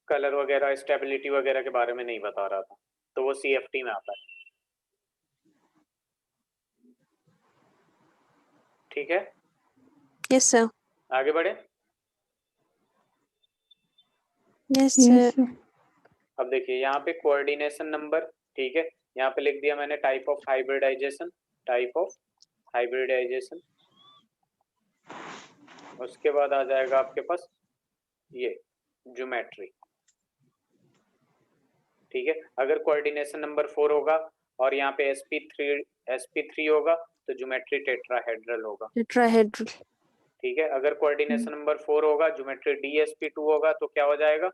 कलर वगैरह, स्टेबिलिटी वगैरह के बारे में नहीं बता रहा था, तो वो CFT में आता है। ठीक है,
Yes sir.
आगे बढ़े।
Yes sir.
अब देखिए यहाँ पे कोऑर्डिनेशन नंबर, ठीक है, यहाँ पे लिख दिया मैंने टाइप ऑफ हाइब्रिडाइजेशन, उसके बाद आ जाएगा आपके पास ये ज्योमेट्री। ठीक है, अगर कोऑर्डिनेशन नंबर 4 होगा और यहाँ पे sp3 होगा तो ज्योमेट्री टेट्राहेड्रल होगा।
टेट्राहेड्रल।
ठीक है, अगर कोऑर्डिनेशन नंबर 4 होगा, ज्योमेट्री dsp2 होगा तो क्या हो जाएगा,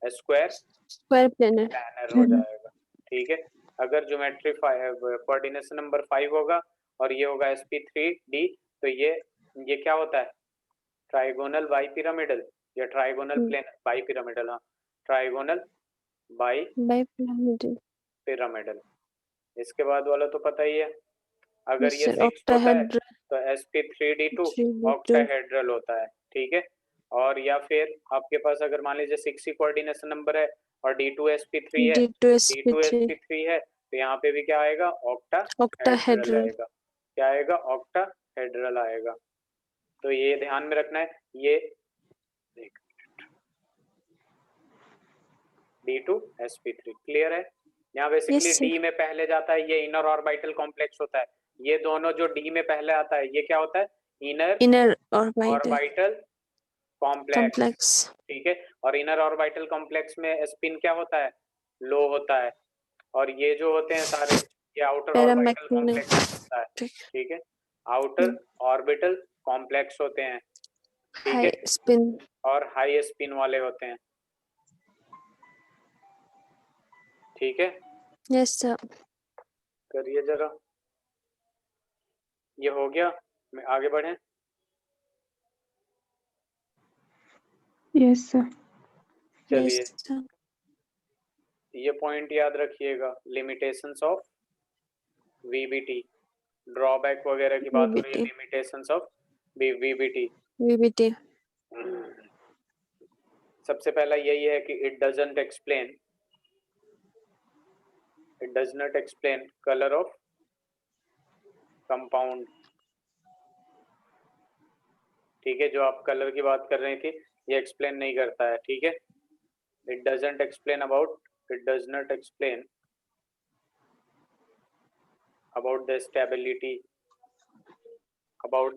स्क्वायर
स्क्वायर प्लेनर।
प्लानर हो जाएगा। ठीक है, अगर ज्योमेट्री कोऑर्डिनेशन नंबर 5 होगा और ये होगा sp3d तो ये क्या होता है, ट्राइगोनल बाइपिरामिडल या ट्राइगोनल प्लेनर, बाइपिरामिडल, हाँ ट्राइगोनल
बाइपिरामिडल।
पिरामिडल। इसके बाद वाला तो पता ही है, अगर
यस
ये
सर,
6 होता है
ऑक्टाहेड्रल।
तो sp3d2
3d2
ऑक्टाहेड्रल होता है। ठीक है, और या फिर आपके पास अगर मान लीजिए 6 ही कोऑर्डिनेशन नंबर है और d2 sp3 है,
d2
d2
sp3
sp3 है तो यहाँ पे भी क्या आएगा, ऑक्टाहेड्रल
ऑक्टाहेड्रल।
आएगा। क्या आएगा, ऑक्टाहेड्रल आएगा। तो ये ध्यान में रखना है, ये d2 sp3 क्लियर है। यहाँ बेसिकली
यस
d
सर।
में पहले जाता है, ये इनर ऑर्बिटल कॉम्प्लेक्स होता है। ये दोनों जो d में पहले आता है ये क्या होता है, inner
inner orbital
orbital complex.
Complex.
ठीक है, और इनर ऑर्बिटल कॉम्प्लेक्स में स्पिन क्या होता है, लो होता है। और ये जो होते हैं सारे, ये आउटर ऑर्बिटल कॉम्प्लेक्स होता है।
पैरामैग्नेटिक
ठीक है, आउटर ऑर्बिटल कॉम्प्लेक्स होते हैं। ठीक
हाई
है,
स्पिन।
और हाई स्पिन वाले होते हैं। ठीक है,
यस सर।
करिए जरा, ये हो गया, मैं आगे बढ़े।
Yes sir.
चलिए
यस सर।
ये पॉइंट याद रखिएगा, लिमिटेशंस ऑफ वीबीटी, ड्रॉबैक वगैरह की बात हो रही है,
VBT.
Limitations of VBT.
VBT.
सबसे पहला यही है कि it does not explain colour of compound. ठीक है, जो आप कलर की बात कर रही थी ये एक्सप्लेन नहीं करता है। ठीक है, it does not explain about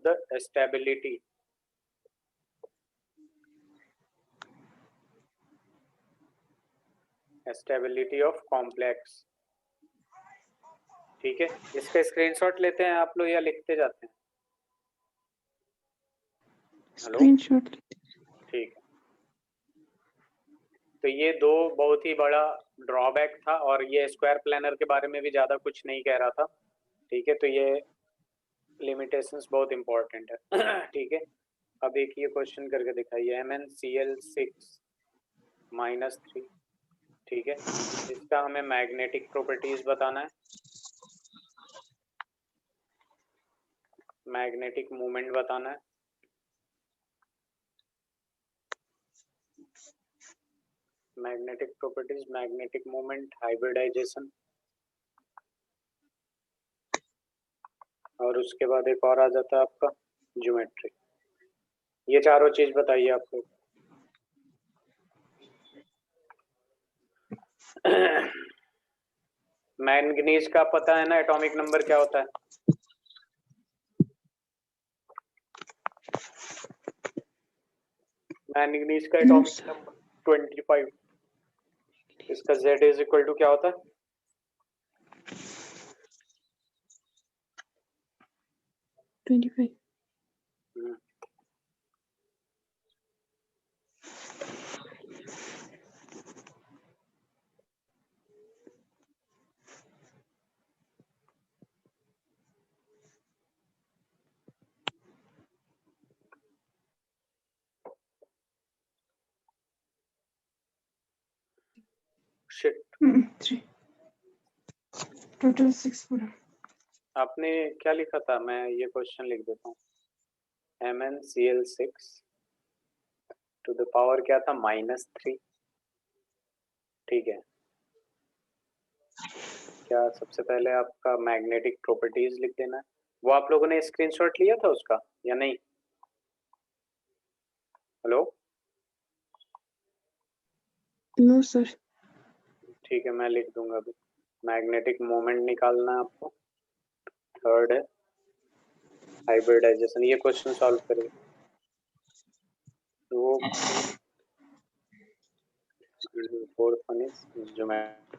the stability of complex. ठीक है, इसका स्क्रीनशॉट लेते हैं आप लोग या लिखते जाते हैं? Hello,
screenshot.
ठीक है। तो ये दो बहुत ही बड़ा ड्रॉबैक था और ये स्क्वायर प्लानर के बारे में भी ज़्यादा कुछ नहीं कह रहा था। ठीक है, तो ये लिमिटेशंस बहुत इंपॉर्टेंट है। ठीक है, अब एक ये क्वेश्चन करके दिखाइए, MnCl6-3। ठीक है, इसका हमें मैग्नेटिक प्रॉपर्टीज बताना है, मैग्नेटिक मूवमेंट बताना है, magnetic properties, magnetic movement, hybridization, और उसके बाद एक और आ जाता है आपका ज्योमेट्री। ये चारों चीज बताइए आपको। मैंगनीज का पता है ना एटॉमिक नंबर क्या होता है? मैंगनीज का एटॉमिक नंबर 25। इसका Z इज इक्वल टू क्या होता है?
25।
शिट,
3 टोटल 6 पूरा।
आपने क्या लिखा था? मैं ये क्वेश्चन लिख देता हूँ, MnCl6 टू द पावर क्या था, -3। ठीक है, क्या सबसे पहले आपका मैग्नेटिक प्रॉपर्टीज लिख देना है। वो आप लोगों ने स्क्रीनशॉट लिया था उसका या नहीं? Hello,
no sir.
ठीक है, मैं लिख दूंगा अभी। मैग्नेटिक मोमेंट निकालना है आपको। थर्ड है हाइब्रिडाइजेशन। ये क्वेश्चन सॉल्व करिए। तो फोर्थ वन इज ज्योमेट्री।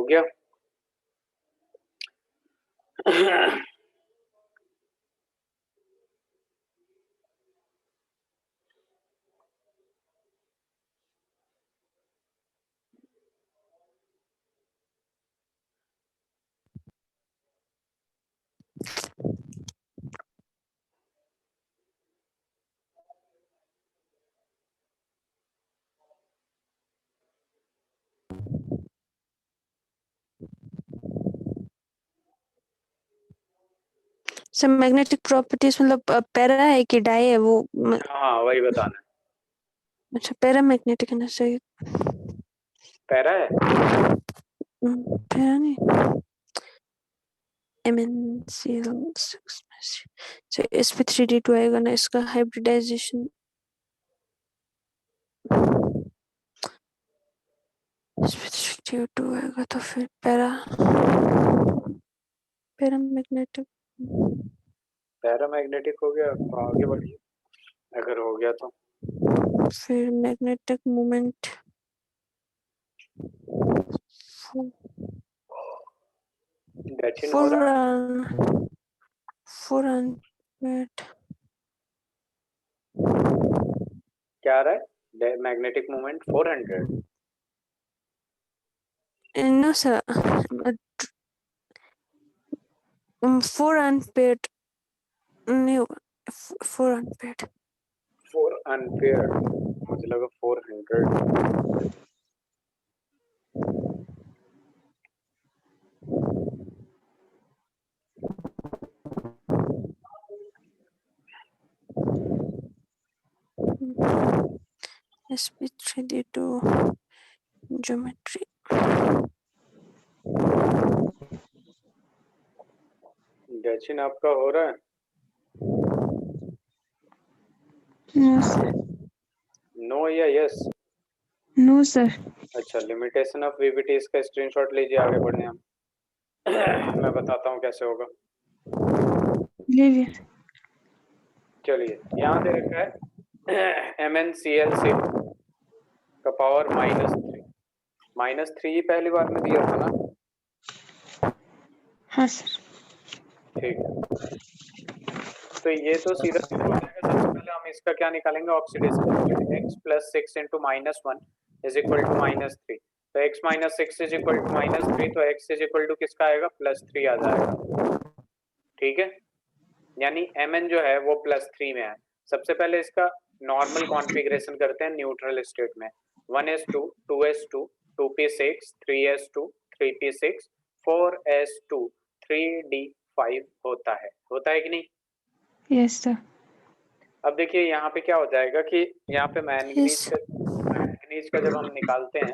हो गया।
सर मैग्नेटिक प्रॉपर्टीज मतलब पैरा है कि डाई है वो
हाँ वही बताना है।
अच्छा पैरा मैग्नेटिक है ना सही।
पैरा है,
पैरा नहीं MnCl6 so sp3d2 आएगा ना इसका हाइब्रिडाइजेशन sp3d2 आएगा तो फिर पैरामैग्नेटिक
पैरामैग्नेटिक हो गया तो आगे बढ़िए, अगर हो गया तो
फिर मैग्नेटिक मोमेंट
डैचिन हो रहा है।
400
क्या आ रहा है? Magnetic moment 400।
no sir 4 unpaired नहीं होगा 4 unpaired
4 अनपेयर, मुझे लगा 400।
sp3d2 geometry
डैचिन आपका हो रहा है?
No sir.
नो या यस?
No sir.
अच्छा, लिमिटेशन ऑफ वीबीटी इसका स्क्रीनशॉट लीजिए, आगे बढ़े हम। मैं बताता हूँ कैसे होगा।
लीजिए।
चलिए, यहाँ दे रखा है MnCl6 का पावर -3 पहली बार में दिया था ना?
हाँ सर।
ठीक है, तो ये तो सीधा सीधा हो जाएगा। सबसे पहले हम इसका क्या निकालेंगे, ऑक्सीडेशन स्टेट। x + 6 × -1 = -3। तो x - 6 = -3, तो x = किसका आएगा? +3 आ जाएगा। ठीक है, यानी Mn जो है वो +3 में है। सबसे पहले इसका नॉर्मल कॉन्फ़िगरेशन करते हैं न्यूट्रल स्टेट में। 1s2 2s2 2p6 3s2 3p6 4s2 3d5 होता है कि नहीं?
Yes sir.
अब देखिए यहाँ पे क्या हो जाएगा कि यहाँ पे
yes
मैंगनीज का जब हम निकालते हैं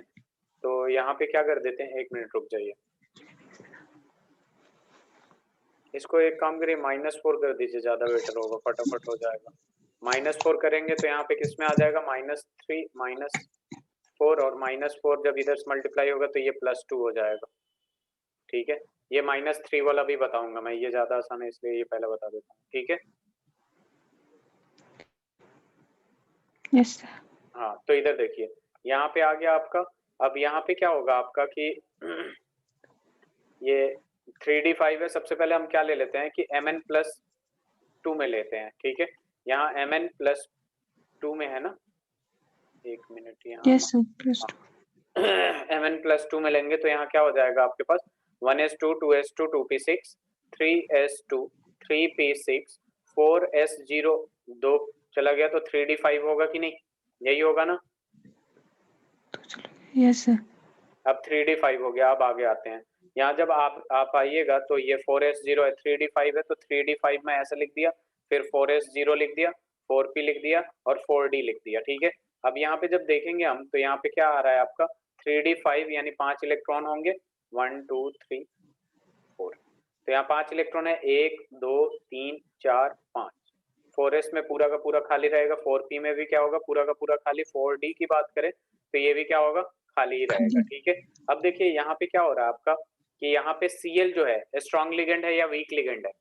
तो यहाँ पे क्या कर देते हैं, 1 मिनट रुक जाइए, इसको एक काम करिए -4 कर दीजिए, ज्यादा बेटर होगा, फटाफट हो जाएगा। -4 करेंगे तो यहाँ पे किस में आ जाएगा, -3 -4, और -4 जब इधर से मल्टीप्लाई होगा तो ये +2 हो जाएगा। ठीक है, ये -3 वाला भी बताऊंगा मैं, ये ज्यादा आसान है इसलिए ये पहले बता देता हूँ। ठीक है,
यस सर।
हाँ तो इधर देखिए, यहाँ पे आ गया आपका। अब यहाँ पे क्या होगा आपका कि ये 3d5 है। सबसे पहले हम क्या ले लेते हैं कि Mn+2 में लेते हैं। ठीक है, यहाँ Mn+2 में है ना, 1 मिनट यहाँ
यस सर +2।
Mn+2 में लेंगे तो यहाँ क्या हो जाएगा आपके पास, 1s2 2s2 2p6 3s2 3p6 4s0 2 चला गया तो 3d5 होगा कि नहीं, यही होगा ना?
Yes sir.
अब 3d5 हो गया। अब आगे आते हैं, यहाँ जब आप आइएगा तो ये 4s0 है, 3d5 है, तो 3d5 में ऐसा लिख दिया, फिर 4s0 लिख दिया, 4p लिख दिया और 4d लिख दिया। ठीक है, अब यहाँ पे जब देखेंगे हम तो यहाँ पे क्या आ रहा है आपका, 3d5 यानी 5 इलेक्ट्रॉन होंगे, 1 2 3 4, तो यहाँ 5 इलेक्ट्रॉन है, 1 2 3 4 5। 4s में पूरा का पूरा खाली रहेगा, 4p में भी क्या होगा, पूरा का पूरा खाली। 4d की बात करें तो ये भी क्या होगा, खाली ही रहेगा। ठीक है, अब देखिए यहाँ पे क्या हो रहा है आपका कि यहाँ पे Cl जो है स्ट्रॉन्ग लिगेंड है या वीक लिगेंड है?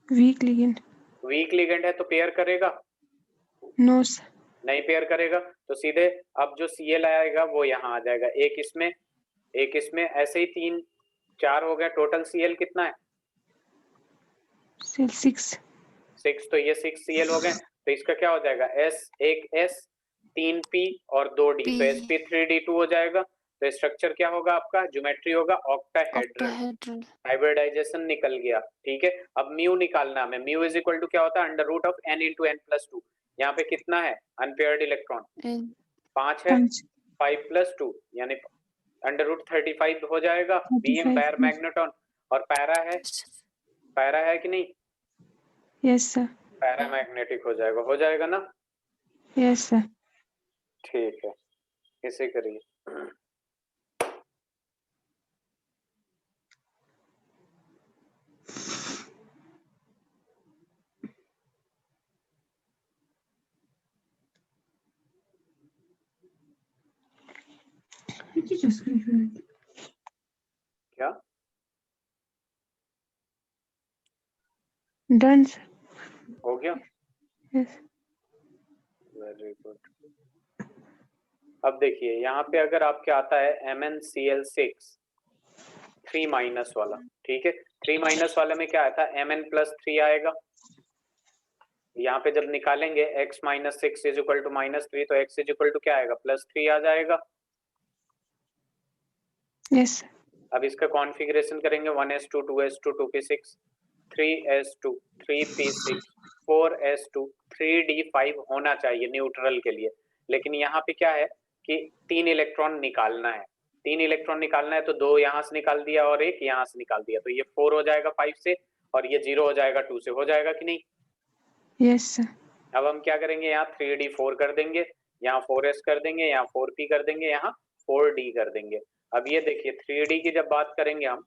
Week ligand.
वीक लिगेंड है तो पेयर करेगा?
No sir.
नहीं पेयर करेगा, तो सीधे अब जो Cl आएगा वो यहाँ आ जाएगा, एक इसमें एक इसमें, ऐसे ही 3 4 हो गया। टोटल Cl कितना है?
सेल 6।
6, तो ये 6 Cl हो गए। तो इसका क्या हो जाएगा? S, एक S, 3 P और 2 D, तो sp3d2 हो जाएगा। तो स्ट्रक्चर क्या होगा आपका? ज्योमेट्री होगा ऑक्टाहेड्रल।
ऑक्टाहेड्रल।
हाइब्रिडाइजेशन निकल गया, ठीक है। अब म्यू निकालना हमें। म्यू इज इक्वल टू क्या होता है? Under root of n into n plus 2। यहाँ पे कितना है अनपेयर्ड इलेक्ट्रॉन? 5 है। 5 प्लस 2 यानी अंडर रूट 35 हो जाएगा। Bm पैर मैग्नेटॉन और पैरा है कि नहीं?
Yes sir.
पैरामैग्नेटिक हो जाएगा ना?
Yes sir.
ठीक है, इसे करिए। क्या
डन सर।
हो गया?
यस।
Very good. अब देखिए यहाँ पे अगर आपके आता है MnCl6 3 माइनस वाला, ठीक है। 3 माइनस वाले में क्या आया था? Mn प्लस 3 आएगा। यहाँ पे जब निकालेंगे x minus 6 is equal to minus 3, तो x इज इक्वल टू क्या आएगा? प्लस 3 आ जाएगा।
यस।
अब इसका कॉन्फ़िगरेशन करेंगे 1s2 2s2 2p6 3s2 3p6 4s2 3d5 होना चाहिए न्यूट्रल के लिए। लेकिन यहाँ पे क्या है कि 3 इलेक्ट्रॉन निकालना है। 3 इलेक्ट्रॉन निकालना है तो 2 यहाँ से निकाल दिया और 1 यहाँ से निकाल दिया, तो ये 4 हो जाएगा 5 से और ये 0 हो जाएगा 2 से। हो जाएगा कि नहीं?
Yes sir.
अब हम क्या करेंगे? यहाँ 3d4 कर देंगे, यहाँ 4s कर देंगे, यहाँ 4p कर देंगे, यहाँ 4d कर देंगे। अब ये देखिए 3d की जब बात करेंगे हम,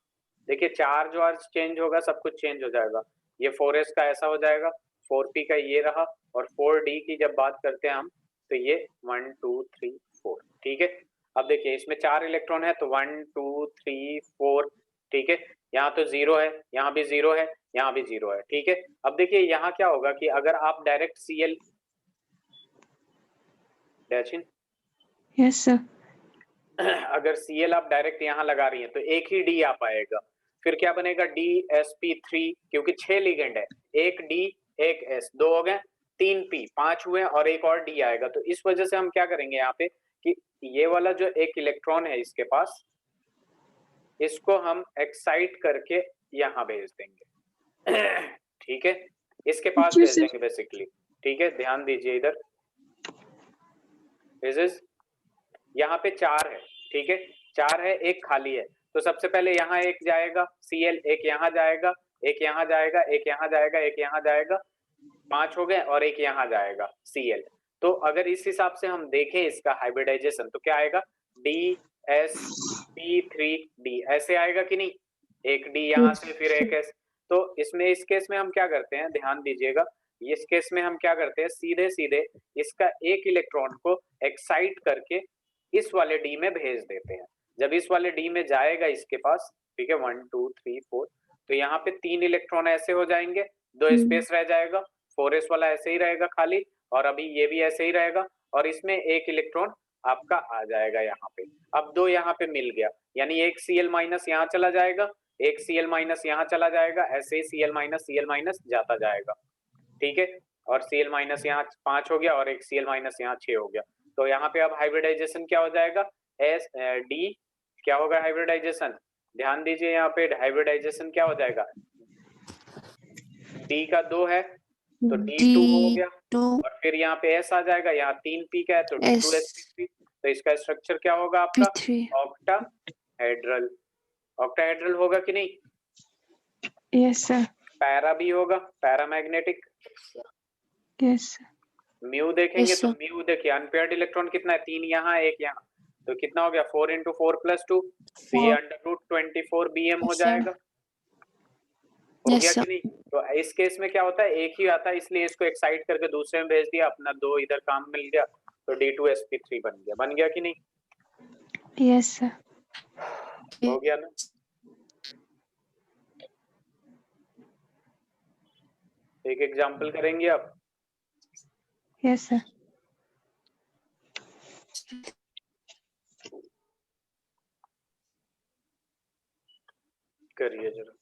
देखिए चार्ज वार्ज चेंज होगा, सब कुछ चेंज हो जाएगा। ये 4s का ऐसा हो जाएगा, 4p का ये रहा, और 4d की जब बात करते हैं हम तो ये 1 2 3 4, ठीक है। अब देखिए इसमें 4 इलेक्ट्रॉन है तो 1 2 3 4, ठीक है। यहाँ तो 0 है, यहाँ भी 0 है, यहाँ भी 0 है, ठीक है। अब देखिए यहाँ क्या होगा कि अगर आप डायरेक्ट Cl डैचिन
यस सर।
अगर Cl आप डायरेक्ट यहाँ लगा रही हैं तो एक ही D आ पाएगा। फिर क्या बनेगा? DsP3, क्योंकि 6 लिगेंड है, एक D एक S, 2 हो गए, 3 P 5 हुए और एक और D आएगा। तो इस वजह से हम क्या करेंगे यहाँ पे कि ये वाला जो एक इलेक्ट्रॉन है इसके पास, इसको हम एक्साइट करके यहाँ भेज देंगे, ठीक है। इसके पास भेज देंगे बेसिकली, ठीक है। ध्यान दीजिए इधर, दिस इज यहाँ पे 4 है, ठीक है। 4 है, एक खाली है, तो सबसे पहले यहाँ एक जाएगा Cl, एक यहाँ जाएगा, एक यहाँ जाएगा, एक यहाँ जाएगा, एक यहाँ जाएगा, 5 हो गए और एक यहाँ जाएगा Cl। तो अगर इस हिसाब से हम देखें इसका हाइब्रिडाइजेशन तो क्या आएगा? DsP3D ऐसे आएगा कि नहीं? एक D यहाँ से फिर एक S। तो इसमें इस केस में हम क्या करते हैं, ध्यान दीजिएगा, इस केस में हम क्या करते हैं, सीधे सीधे इसका एक इलेक्ट्रॉन को एक्साइट करके इस वाले D में भेज देते हैं। जब इस वाले D में जाएगा इसके पास, ठीक है, 1 2 3 4, तो यहाँ पे 3 इलेक्ट्रॉन ऐसे हो जाएंगे, 2 स्पेस रह जाएगा, 4s वाला ऐसे ही रहेगा खाली, और अभी ये भी ऐसे ही रहेगा, और इसमें एक इलेक्ट्रॉन आपका आ जाएगा यहाँ पे। अब 2 यहाँ पे मिल गया, यानी एक Cl माइनस यहाँ चला जाएगा, एक Cl माइनस यहाँ चला जाएगा, ऐसे ही Cl माइनस जाता जाएगा, ठीक है। और Cl माइनस यहाँ 5 हो गया और एक Cl माइनस यहाँ 6 हो गया। तो यहाँ पे अब हाइब्रिडाइजेशन क्या हो जाएगा? D क्या होगा हाइब्रिडाइजेशन? ध्यान दीजिए यहाँ पे हाइब्रिडाइजेशन क्या हो जाएगा? D का 2 है तो D2 हो गया, और फिर यहाँ पे S आ जाएगा, यहाँ 3P का है तो D2sP3। तो इसका स्ट्रक्चर क्या होगा आपका? ऑक्टाहेड्रल। ऑक्टाहेड्रल होगा कि नहीं?
Yes sir.
पैरा भी होगा, पैरामैग्नेटिक।
यस।
म्यू देखेंगे तो म्यू देखिए अनपेयर्ड इलेक्ट्रॉन कितना है? 3 यहाँ एक यहाँ, तो कितना हो गया? 4 इंटू 4 प्लस 2, तो ये अंडर रूट 24 Bm हो जाएगा। हो गया कि नहीं? तो इस केस में क्या होता है, एक ही आता है, इसलिए इसको एक्साइट करके दूसरे में भेज दिया, अपना 2 इधर काम मिल गया, तो D2sp3 बन गया कि नहीं?
Yes sir.
हो गया ना? एक एग्जांपल करेंगे अब।
Yes sir.
करिए जरा।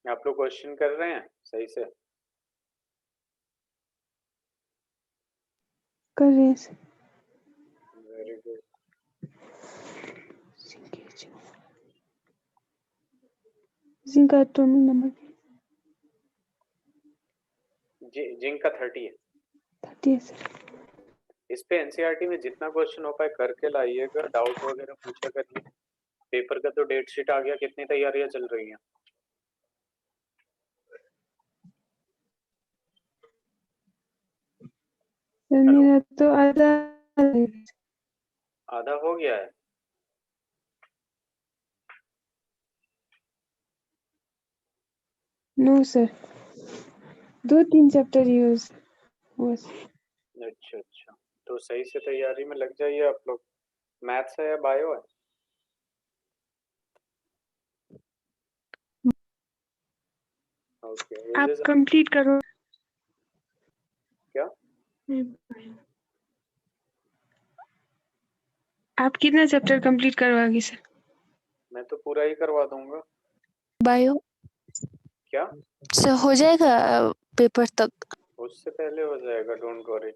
आप लोग क्वेश्चन कर रहे हैं सही से?
कर रहे हैं sir.
Very good.
Zinc atomic number
zinc का 30 है।
30 है सर।
इस पे एनसीईआरटी में जितना क्वेश्चन हो पाए करके लाइएगा, डाउट वगैरह पूछा करिए। पेपर का तो डेट शीट आ गया, कितनी तैयारियां चल रही हैं?
सर
हेलो,
मेरा तो
आधा हो गया है।
नो सर, 2-3 चैप्टर ही बस।
अच्छा अच्छा, तो सही से तैयारी में लग जाइए आप लोग। मैथ्स है या बायो है? ओके,
आप कंप्लीट करो।
क्या?
आप कितना चैप्टर कंप्लीट करवाओगे सर?
मैं तो पूरा ही करवा दूंगा।
बायो
क्या?
से हो जाएगा पेपर तक?
उससे पहले हो जाएगा, डोंट वरी।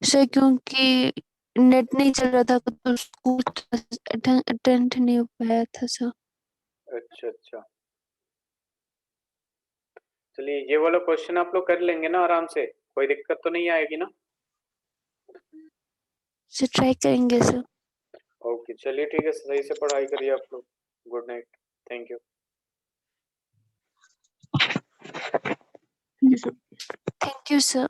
सर क्योंकि नेट नहीं चल रहा था तो स्कूल अटेंड नहीं हो पाया था सर।
अच्छा अच्छा, चलिए ये वाला क्वेश्चन आप लोग कर लेंगे ना आराम से, कोई दिक्कत तो नहीं आएगी ना?
सर ट्राई करेंगे सर।
ओके चलिए ठीक है, सही से पढ़ाई करिए आप लोग। Good night, thank you.
Thank you sir.